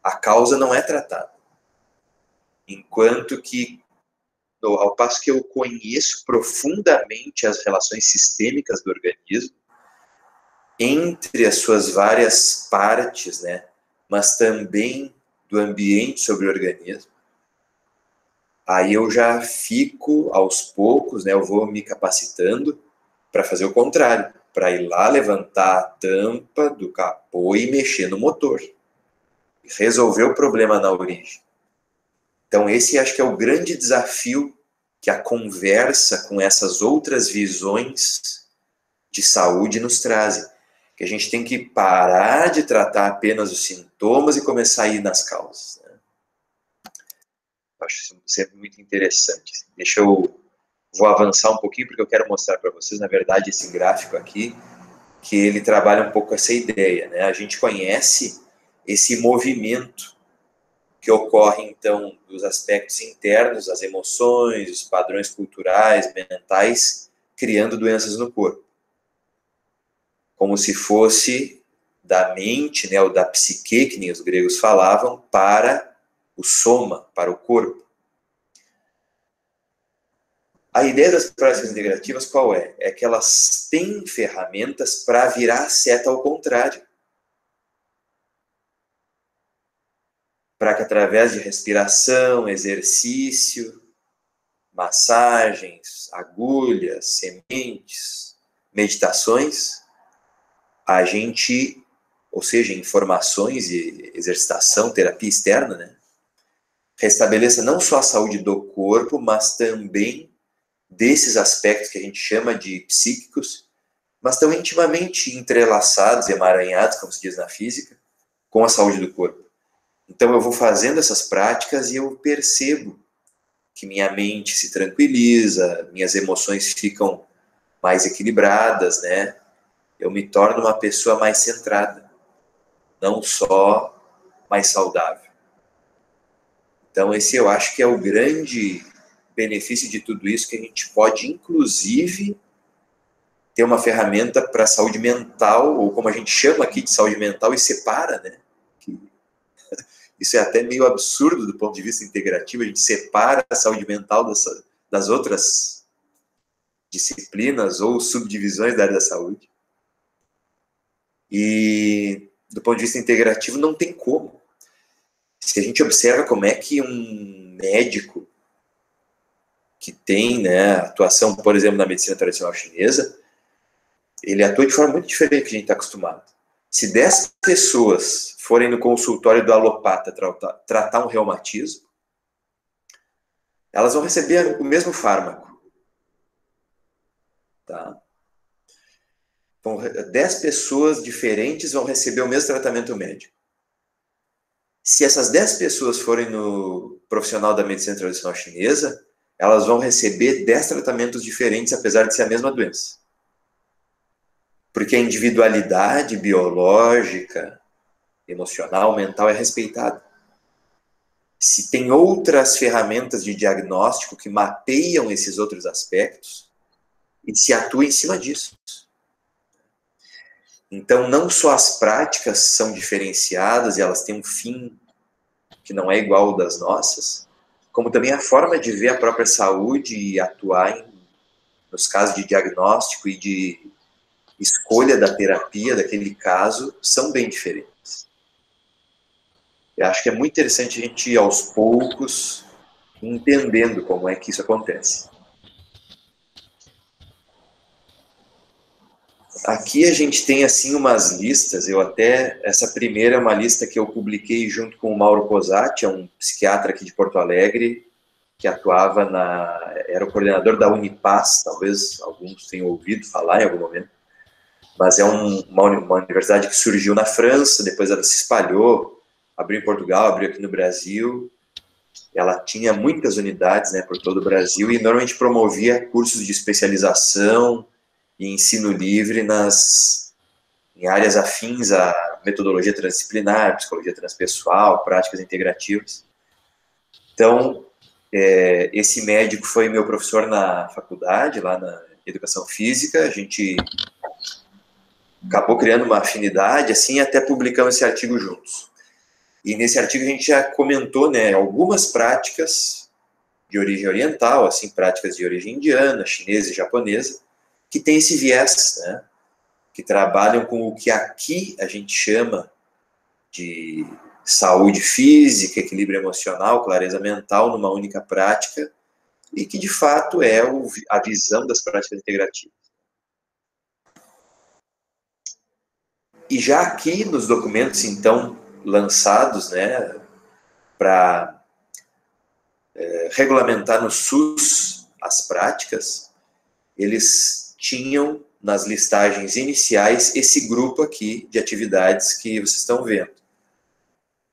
Speaker 2: A causa não é tratada. Enquanto que, ao passo que eu conheço profundamente as relações sistêmicas do organismo, entre as suas várias partes, né, mas também do ambiente sobre o organismo, aí eu já fico, aos poucos, né, eu vou me capacitando para fazer o contrário, para ir lá levantar a tampa do capô e mexer no motor, resolver o problema na origem. Então esse acho que é o grande desafio que a conversa com essas outras visões de saúde nos trazem. Que a gente tem que parar de tratar apenas os sintomas e começar a ir nas causas, né? Eu acho isso sempre muito interessante. Vou avançar um pouquinho, porque eu quero mostrar para vocês, na verdade, esse gráfico aqui, que ele trabalha um pouco essa ideia, né? A gente conhece esse movimento que ocorre, então, dos aspectos internos, as emoções, os padrões culturais, mentais, criando doenças no corpo. Como se fosse da mente, né, ou da psique, que nem os gregos falavam, para o soma, para o corpo. A ideia das práticas integrativas qual é? É que elas têm ferramentas para virar a seta ao contrário. Para que através de respiração, exercício, massagens, agulhas, sementes, meditações, a gente, ou seja, informações e exercitação, terapia externa, né, restabeleça não só a saúde do corpo, mas também desses aspectos que a gente chama de psíquicos, mas estão intimamente entrelaçados, emaranhados, como se diz na física, com a saúde do corpo. Então eu vou fazendo essas práticas e eu percebo que minha mente se tranquiliza, minhas emoções ficam mais equilibradas, né? Eu me torno uma pessoa mais centrada, não só mais saudável. Então esse eu acho que é o grande benefício de tudo isso, que a gente pode, inclusive, ter uma ferramenta para saúde mental, ou como a gente chama aqui de saúde mental, e separa, né? Isso é até meio absurdo do ponto de vista integrativo, a gente separa a saúde mental das outras disciplinas ou subdivisões da área da saúde. E do ponto de vista integrativo não tem como. Se a gente observa como é que um médico que tem, né, atuação, por exemplo, na medicina tradicional chinesa, ele atua de forma muito diferente do que a gente está acostumado. Se 10 pessoas forem no consultório do alopata tratar um reumatismo, elas vão receber o mesmo fármaco. Tá? Então, 10 pessoas diferentes vão receber o mesmo tratamento médico. Se essas 10 pessoas forem no profissional da medicina tradicional chinesa, elas vão receber 10 tratamentos diferentes, apesar de ser a mesma doença. Porque a individualidade biológica, emocional, mental é respeitada. Se tem outras ferramentas de diagnóstico que mapeiam esses outros aspectos, e se atua em cima disso. Então, não só as práticas são diferenciadas e elas têm um fim que não é igual ao das nossas, como também a forma de ver a própria saúde e atuar nos casos de diagnóstico e de escolha da terapia daquele caso são bem diferentes. Eu acho que é muito interessante a gente ir aos poucos entendendo como é que isso acontece. Aqui a gente tem assim umas listas, essa primeira é uma lista que eu publiquei junto com o Mauro Cosatti, é um psiquiatra aqui de Porto Alegre, que atuava era o coordenador da Unipaz, talvez alguns tenham ouvido falar em algum momento, mas é uma universidade que surgiu na França, depois ela se espalhou, abriu em Portugal, abriu aqui no Brasil, ela tinha muitas unidades, né, por todo o Brasil, e normalmente promovia cursos de especialização e ensino livre em áreas afins à metodologia transdisciplinar, psicologia transpessoal, práticas integrativas. Então, esse médico foi meu professor na faculdade, lá na educação física, a gente acabou criando uma afinidade, assim, até publicamos esse artigo juntos. E nesse artigo a gente já comentou, né, algumas práticas de origem oriental, assim, práticas de origem indiana, chinesa e japonesa, que tem esse viés, né, que trabalham com o que aqui a gente chama de saúde física, equilíbrio emocional, clareza mental, numa única prática, e que, de fato, é a visão das práticas integrativas. E já aqui nos documentos, então, lançados, né, para regulamentar no SUS as práticas, eles tinham nas listagens iniciais esse grupo aqui de atividades que vocês estão vendo.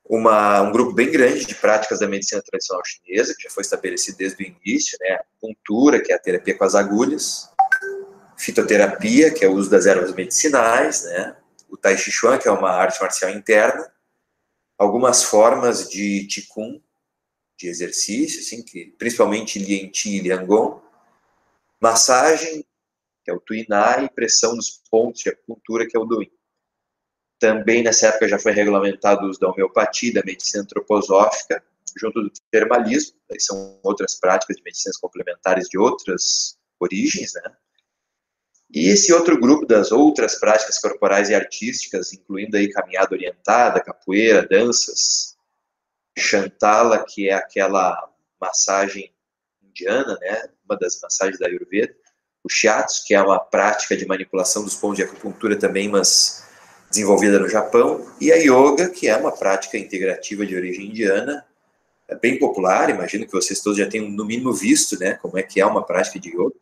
Speaker 2: Um grupo bem grande de práticas da medicina tradicional chinesa, que já foi estabelecido desde o início, né? Acupuntura, que é a terapia com as agulhas, fitoterapia, que é o uso das ervas medicinais, né? O Tai Chi Chuan, que é uma arte marcial interna, algumas formas de Qigong, de exercício, assim, que, principalmente Lien Qi e Liang Gong, massagem, que é o Tuinai, e pressão nos pontos de acupuntura, que é o Douyin. Também nessa época já foi regulamentado o uso da homeopatia, da medicina antroposófica, junto do termalismo, aí são outras práticas de medicinas complementares de outras origens, né? E esse outro grupo das outras práticas corporais e artísticas, incluindo aí caminhada orientada, capoeira, danças, Chantala, que é aquela massagem indiana, né? Uma das massagens da Ayurveda, o shiatsu, que é uma prática de manipulação dos pontos de acupuntura também, mas desenvolvida no Japão, e a yoga, que é uma prática integrativa de origem indiana, é bem popular, imagino que vocês todos já tenham no mínimo visto, né, como é que é uma prática de yoga.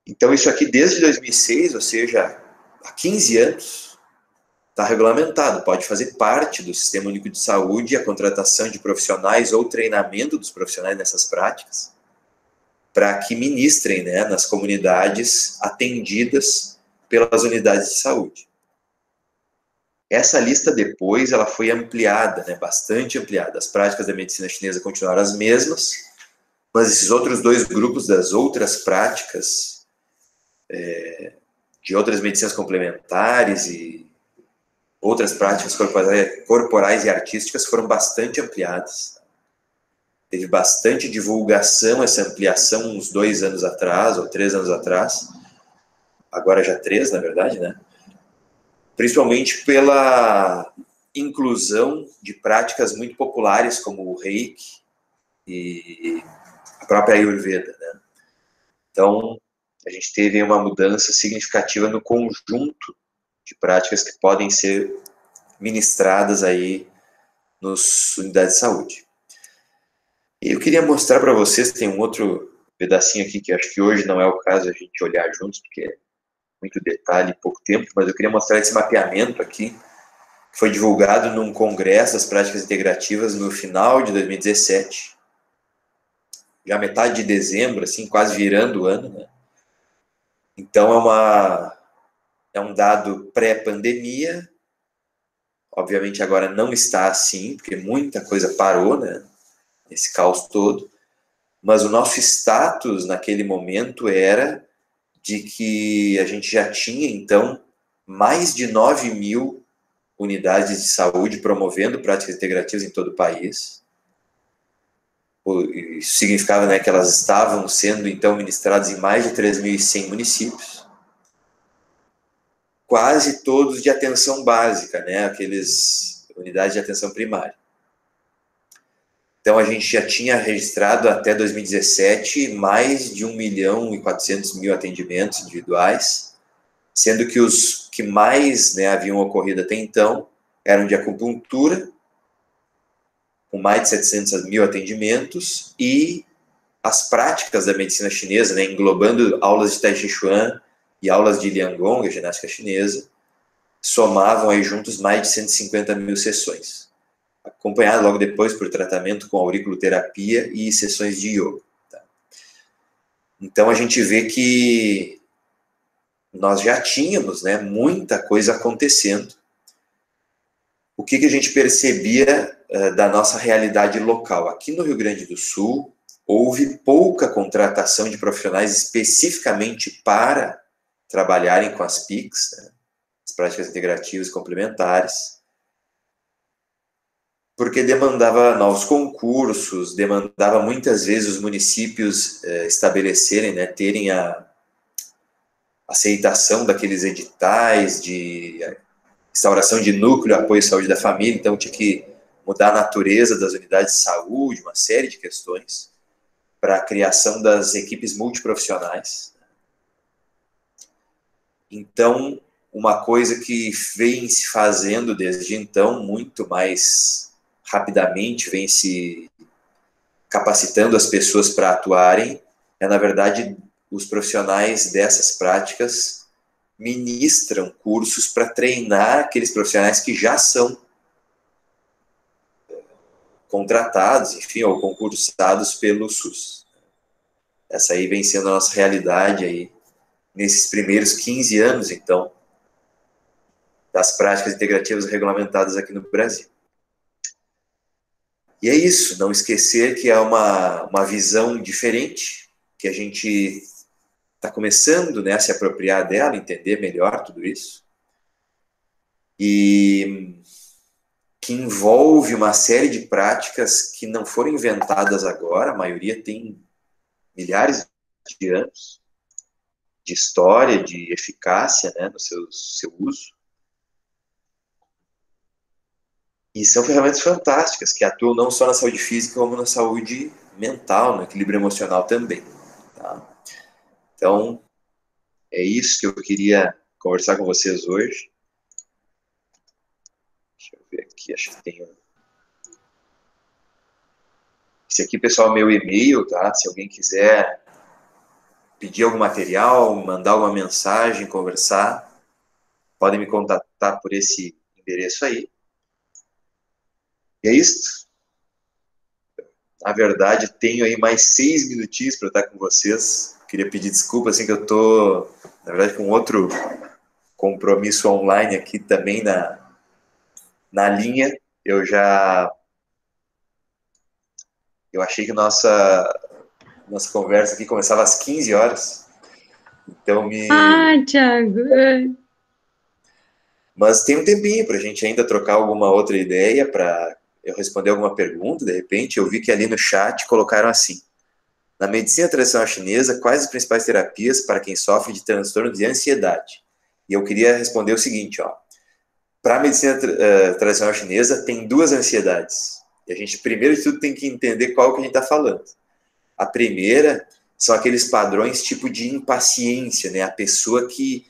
Speaker 2: Então isso aqui desde 2006, ou seja, há 15 anos, está regulamentado, pode fazer parte do Sistema Único de Saúde a contratação de profissionais ou treinamento dos profissionais nessas práticas, para que ministrem, né, nas comunidades atendidas pelas unidades de saúde. Essa lista depois ela foi ampliada, né, bastante ampliada. As práticas da medicina chinesa continuaram as mesmas, mas esses outros dois grupos das outras práticas, de outras medicinas complementares e outras práticas corporais e artísticas foram bastante ampliadas. Teve bastante divulgação, essa ampliação uns 2 anos atrás, ou 3 anos atrás, agora já 3, na verdade, né? Principalmente pela inclusão de práticas muito populares, como o Reiki e a própria Ayurveda, né? Então, a gente teve uma mudança significativa no conjunto de práticas que podem ser ministradas aí nas unidades de saúde. E eu queria mostrar para vocês, tem um outro pedacinho aqui que acho que hoje não é o caso a gente olhar juntos, porque é muito detalhe e pouco tempo, mas eu queria mostrar esse mapeamento aqui, que foi divulgado num congresso das práticas integrativas no final de 2017, já metade de dezembro, assim, quase virando o ano, né? Então é um dado pré-pandemia, obviamente agora não está assim, porque muita coisa parou, né, esse caos todo, mas o nosso status naquele momento era de que a gente já tinha, então, mais de 9.000 unidades de saúde promovendo práticas integrativas em todo o país. Isso significava, né, que elas estavam sendo, então, ministradas em mais de 3.100 municípios. Quase todos de atenção básica, né, aqueles unidades de atenção primária. Então, a gente já tinha registrado até 2017 mais de 1.400.000 atendimentos individuais, sendo que os que mais, né, haviam ocorrido até então eram de acupuntura, com mais de 700.000 atendimentos, e as práticas da medicina chinesa, né, englobando aulas de Tai Chi Chuan e aulas de Liangong, a ginástica chinesa, somavam aí juntos mais de 150.000 sessões, acompanhado logo depois por tratamento com auriculoterapia e sessões de yoga. Tá? Então a gente vê que nós já tínhamos, né, muita coisa acontecendo. O que a gente percebia da nossa realidade local? Aqui no Rio Grande do Sul, houve pouca contratação de profissionais especificamente para trabalharem com as PICs, né, as práticas integrativas complementares, porque demandava novos concursos, demandava muitas vezes os municípios estabelecerem, né, terem a aceitação daqueles editais de instauração de núcleo, apoio à saúde da família, então tinha que mudar a natureza das unidades de saúde, uma série de questões, para a criação das equipes multiprofissionais. Então, uma coisa que vem se fazendo desde então, muito mais rapidamente, vem se capacitando as pessoas para atuarem, é, na verdade, os profissionais dessas práticas ministram cursos para treinar aqueles profissionais que já são contratados, enfim, ou concursados pelo SUS. Essa aí vem sendo a nossa realidade aí, nesses primeiros 15 anos, então, das práticas integrativas regulamentadas aqui no Brasil. E é isso, não esquecer que é uma visão diferente, que a gente está começando, né, a se apropriar dela, entender melhor tudo isso, e que envolve uma série de práticas que não foram inventadas agora, a maioria tem milhares de anos de história, de eficácia, né, no seu uso, e são ferramentas fantásticas, que atuam não só na saúde física, como na saúde mental, no equilíbrio emocional também, tá? Então, é isso que eu queria conversar com vocês hoje. Deixa eu ver aqui, acho que tem... Esse aqui, pessoal, é meu e-mail, tá? Se alguém quiser pedir algum material, mandar alguma mensagem, conversar, podem me contatar por esse endereço aí. E é isso. Na verdade, tenho aí mais 6 minutinhos para estar com vocês. Queria pedir desculpa, assim, que eu tô, na verdade, com outro compromisso online aqui também na linha. Eu achei que nossa conversa aqui começava às 15 horas. Então
Speaker 1: Thiago.
Speaker 2: Mas tem um tempinho para a gente ainda trocar alguma outra ideia, para eu responder alguma pergunta, de repente. Eu vi que ali no chat colocaram assim: na medicina tradicional chinesa, quais as principais terapias para quem sofre de transtorno de ansiedade? E eu queria responder o seguinte, ó. Para a medicina tradicional chinesa, tem 2 ansiedades. E a gente, primeiro de tudo, tem que entender qual que a gente está falando. A primeira são aqueles padrões tipo de impaciência, né? A pessoa que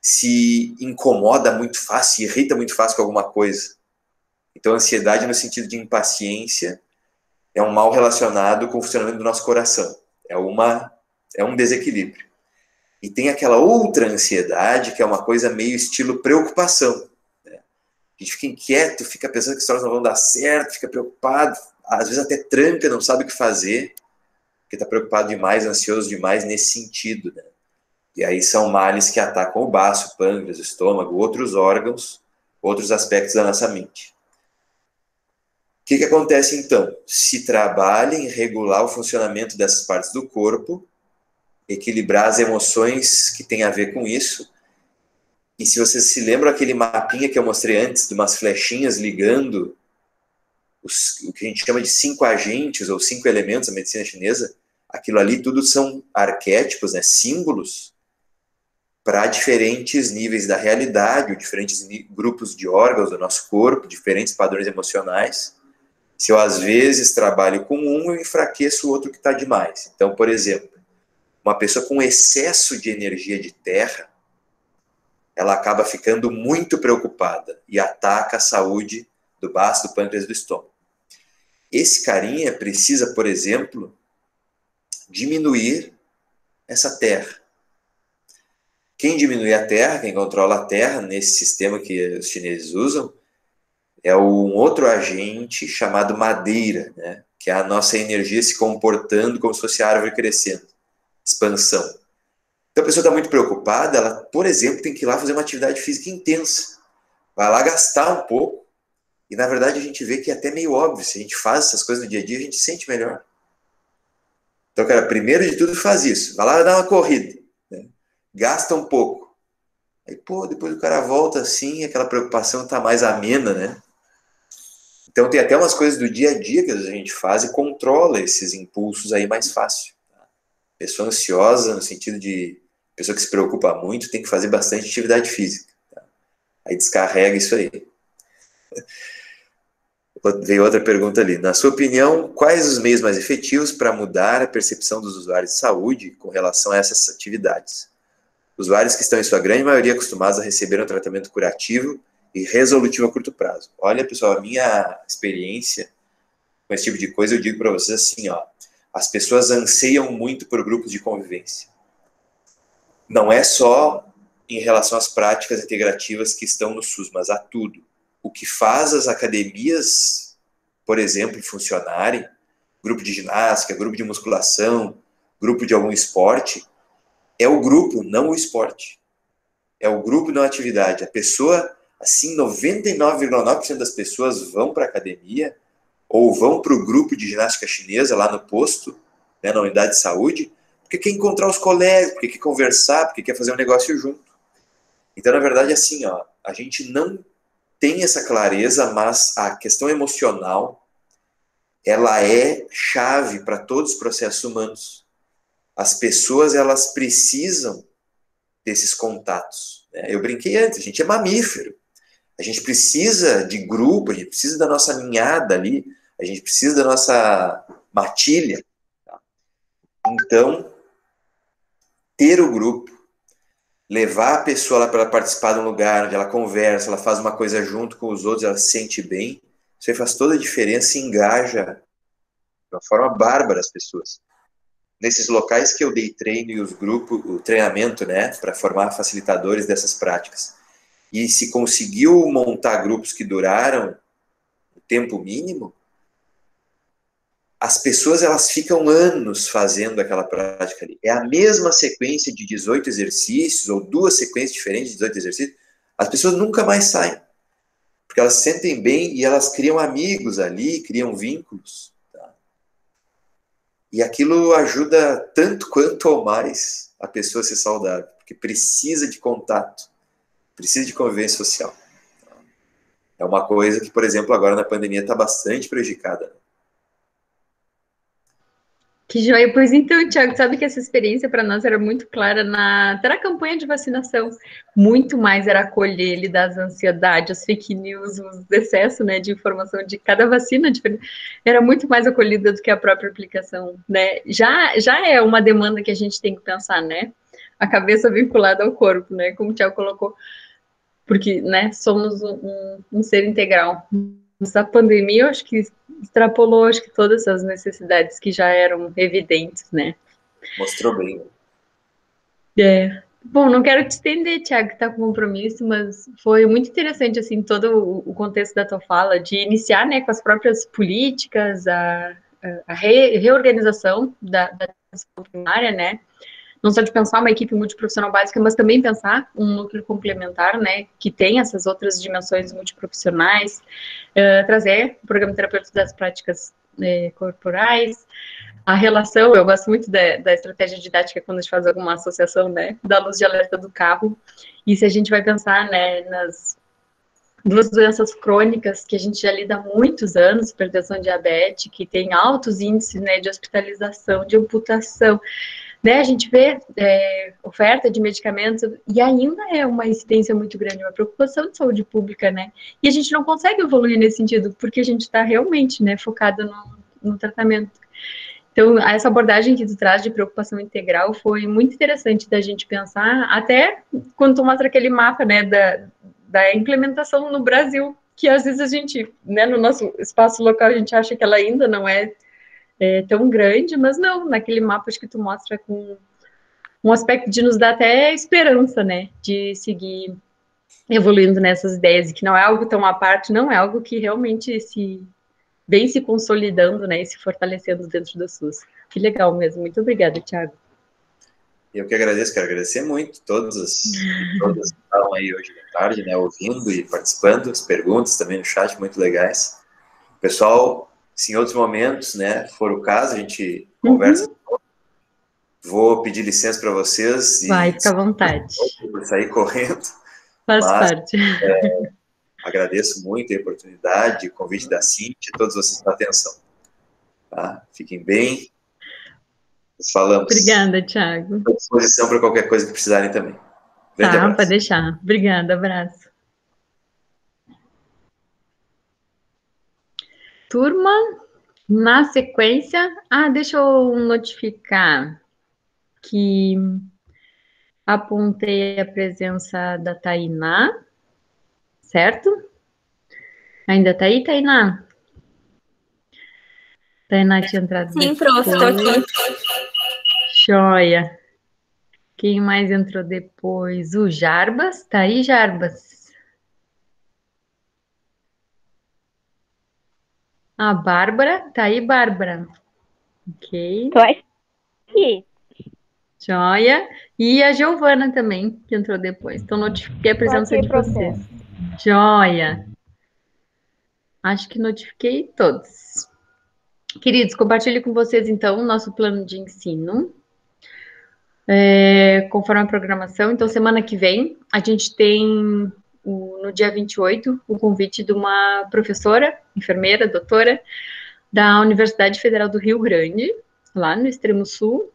Speaker 2: se incomoda muito fácil, se irrita muito fácil com alguma coisa. Então, ansiedade no sentido de impaciência é um mal relacionado com o funcionamento do nosso coração. É um desequilíbrio. E tem aquela outra ansiedade, que é uma coisa meio estilo preocupação. Né? A gente fica inquieto, fica pensando que as coisas não vão dar certo, fica preocupado, às vezes até tranca, não sabe o que fazer, porque está preocupado demais, ansioso demais nesse sentido. Né? E aí são males que atacam o baço, o pâncreas, o estômago, outros órgãos, outros aspectos da nossa mente. O que acontece então? Se trabalha em regular o funcionamento dessas partes do corpo, equilibrar as emoções que têm a ver com isso. E se vocês se lembram aquele mapinha que eu mostrei antes, de umas flechinhas ligando o que a gente chama de 5 agentes ou 5 elementos da medicina chinesa, aquilo ali tudo são arquétipos, né, símbolos para diferentes níveis da realidade, diferentes grupos de órgãos do nosso corpo, diferentes padrões emocionais. Se eu, às vezes, trabalho com um, eu enfraqueço o outro que está demais. Então, por exemplo, uma pessoa com excesso de energia de terra, ela acaba ficando muito preocupada e ataca a saúde do baço, do pâncreas e do estômago. Esse carinha precisa, por exemplo, diminuir essa terra. Quem diminui a terra, quem controla a terra nesse sistema que os chineses usam, é um outro agente chamado madeira, né? Que é a nossa energia se comportando como se fosse a árvore crescendo, expansão. Então a pessoa está muito preocupada, ela, por exemplo, tem que ir lá fazer uma atividade física intensa. Vai lá gastar um pouco, e na verdade a gente vê que é até meio óbvio, se a gente faz essas coisas no dia a dia, a gente se sente melhor. Então, cara, primeiro de tudo faz isso, vai lá dar uma corrida, né? Gasta um pouco. Aí, depois o cara volta assim, aquela preocupação está mais amena, né? Então tem até umas coisas do dia a dia que a gente faz e controla esses impulsos aí mais fácil. Tá? Pessoa ansiosa, no sentido de pessoa que se preocupa muito, tem que fazer bastante atividade física. Tá? Aí descarrega isso aí. Veio outra pergunta ali. Na sua opinião, quais os meios mais efetivos para mudar a percepção dos usuários de saúde com relação a essas atividades? Usuários que estão, em sua grande maioria, acostumados a receber um tratamento curativo e resolutivo a curto prazo. Olha, pessoal, a minha experiência com esse tipo de coisa, eu digo para vocês assim, ó, as pessoas anseiam muito por grupos de convivência. Não é só em relação às práticas integrativas que estão no SUS, mas a tudo. O que faz as academias, por exemplo, funcionarem, grupo de ginástica, grupo de musculação, grupo de algum esporte, é o grupo, não o esporte. É o grupo, não a atividade. A pessoa, assim, 99,9% das pessoas vão para a academia ou vão para o grupo de ginástica chinesa lá no posto, né, na unidade de saúde, porque quer encontrar os colegas, porque quer conversar, porque quer fazer um negócio junto. Então, na verdade, assim, ó, a gente não tem essa clareza, mas a questão emocional, ela é chave para todos os processos humanos. As pessoas, elas precisam desses contatos. Né? Eu brinquei antes, a gente é mamífero. A gente precisa de grupo, a gente precisa da nossa ninhada ali, a gente precisa da nossa matilha. Tá? Então, ter o grupo, levar a pessoa lá para ela participar de um lugar onde ela conversa, ela faz uma coisa junto com os outros, ela se sente bem, isso aí faz toda a diferença e engaja de uma forma bárbara as pessoas. Nesses locais que eu dei treino e os grupos, o treinamento, né, para formar facilitadores dessas práticas, e se conseguiu montar grupos que duraram o tempo mínimo, as pessoas elas ficam anos fazendo aquela prática ali. É a mesma sequência de 18 exercícios, ou 2 sequências diferentes de 18 exercícios, as pessoas nunca mais saem, porque elas se sentem bem e elas criam amigos ali, criam vínculos. E aquilo ajuda tanto quanto ou mais a pessoa a ser saudável, porque precisa de contato, precisa de convivência social. É uma coisa que, por exemplo, agora na pandemia está bastante prejudicada.
Speaker 1: Que joia. Pois então, Thiago, sabe que essa experiência para nós era muito clara até na campanha de vacinação. Muito mais era acolher, lidar as ansiedades, as fake news, os excessos, né, de informação de cada vacina. Era muito mais acolhida do que a própria aplicação, né? Já é uma demanda que a gente tem que pensar, né? A cabeça vinculada ao corpo, né? Como o Thiago colocou. Porque, né, somos um ser integral. Essa pandemia, eu acho que extrapolou, acho que todas as necessidades que já eram evidentes, né?
Speaker 2: Mostrou bem.
Speaker 1: Bom, não quero te estender, Thiago, que está com compromisso, mas foi muito interessante, assim, todo o contexto da tua fala, de iniciar, né, com as próprias políticas, a reorganização da atenção primária, né? Não só de pensar uma equipe multiprofissional básica, mas também pensar um núcleo complementar, né, que tem essas outras dimensões multiprofissionais, trazer o programa terapêutico das práticas corporais, a relação, eu gosto muito da estratégia didática quando a gente faz alguma associação, né, da luz de alerta do carro, e se a gente vai pensar, né, nas 2 doenças crônicas que a gente já lida há muitos anos, hipertensão e diabetes, que tem altos índices, né, de hospitalização, de amputação, né, a gente vê oferta de medicamentos e ainda é uma incidência muito grande, uma preocupação de saúde pública, né? E a gente não consegue evoluir nesse sentido, porque a gente está realmente, né, focado no tratamento. Então, essa abordagem que tu traz de preocupação integral foi muito interessante da gente pensar, até quando tu mostra aquele mapa, né, da implementação no Brasil, que às vezes a gente, né, no nosso espaço local, a gente acha que ela ainda não é tão grande, mas não, naquele mapa acho que tu mostra com um aspecto de nos dar até esperança, né, de seguir evoluindo nessas ideias, e que não é algo tão à parte, não é algo que realmente vem se consolidando, né, e se fortalecendo dentro da SUS. Que legal mesmo, muito obrigada, Thiago.
Speaker 2: Eu que agradeço, quero agradecer muito todas que estavam aí hoje de tarde, né, ouvindo e participando, as perguntas também no chat, muito legais. Pessoal, se em outros momentos, né, for o caso, a gente conversa. Vou pedir licença para vocês.
Speaker 1: Vai, fica à vontade.
Speaker 2: Por sair correndo.
Speaker 1: Faz parte.
Speaker 2: Agradeço muito a oportunidade, o convite da Cintia, todos vocês pela atenção. Tá? Fiquem bem. Nos falamos.
Speaker 1: Obrigada, Thiago.
Speaker 2: Estou à disposição para qualquer coisa que precisarem também. Grande abraço.
Speaker 1: Pode deixar. Obrigada, abraço. Turma, na sequência... deixa eu notificar que apontei a presença da Tainá, certo? Ainda tá aí, Tainá? Tainá tinha entrado
Speaker 5: Sim, prof, estou aqui.
Speaker 1: Joia. Quem mais entrou depois? O Jarbas. Tá aí, Jarbas? A Bárbara. Tá aí, Bárbara? Ok.
Speaker 3: Tô aqui.
Speaker 1: Joia. E a Giovana também, que entrou depois. Então, notifiquei a presença de vocês. Joia. Acho que notifiquei todos. Queridos, compartilho com vocês, então, o nosso plano de ensino. Conforme a programação. Então, semana que vem, a gente tem, no dia 28, o convite de uma professora, enfermeira, doutora, da Universidade Federal do Rio Grande, lá no extremo sul,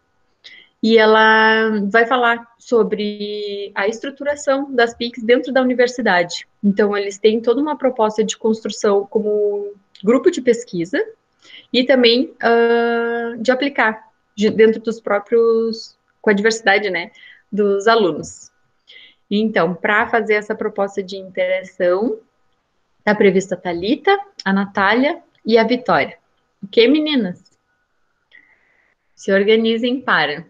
Speaker 1: e ela vai falar sobre a estruturação das PICs dentro da universidade. Então, eles têm toda uma proposta de construção como grupo de pesquisa e também de aplicar dentro dos próprios com a diversidade, né, dos alunos. Então, para fazer essa proposta de interação, está prevista a Thalita, a Natália e a Vitória. Ok, meninas? Se organizem para.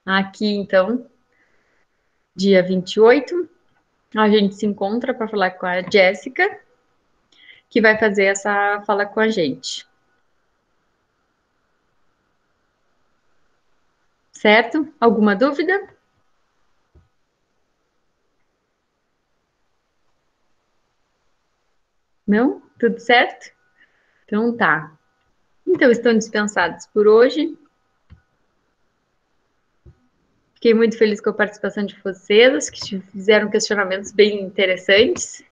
Speaker 1: Aqui, então, dia 28, a gente se encontra para falar com a Jéssica, que vai fazer essa fala com a gente. Certo? Alguma dúvida? Não? Tudo certo? Então tá. Então estão dispensados por hoje. Fiquei muito feliz com a participação de vocês, que fizeram questionamentos bem interessantes.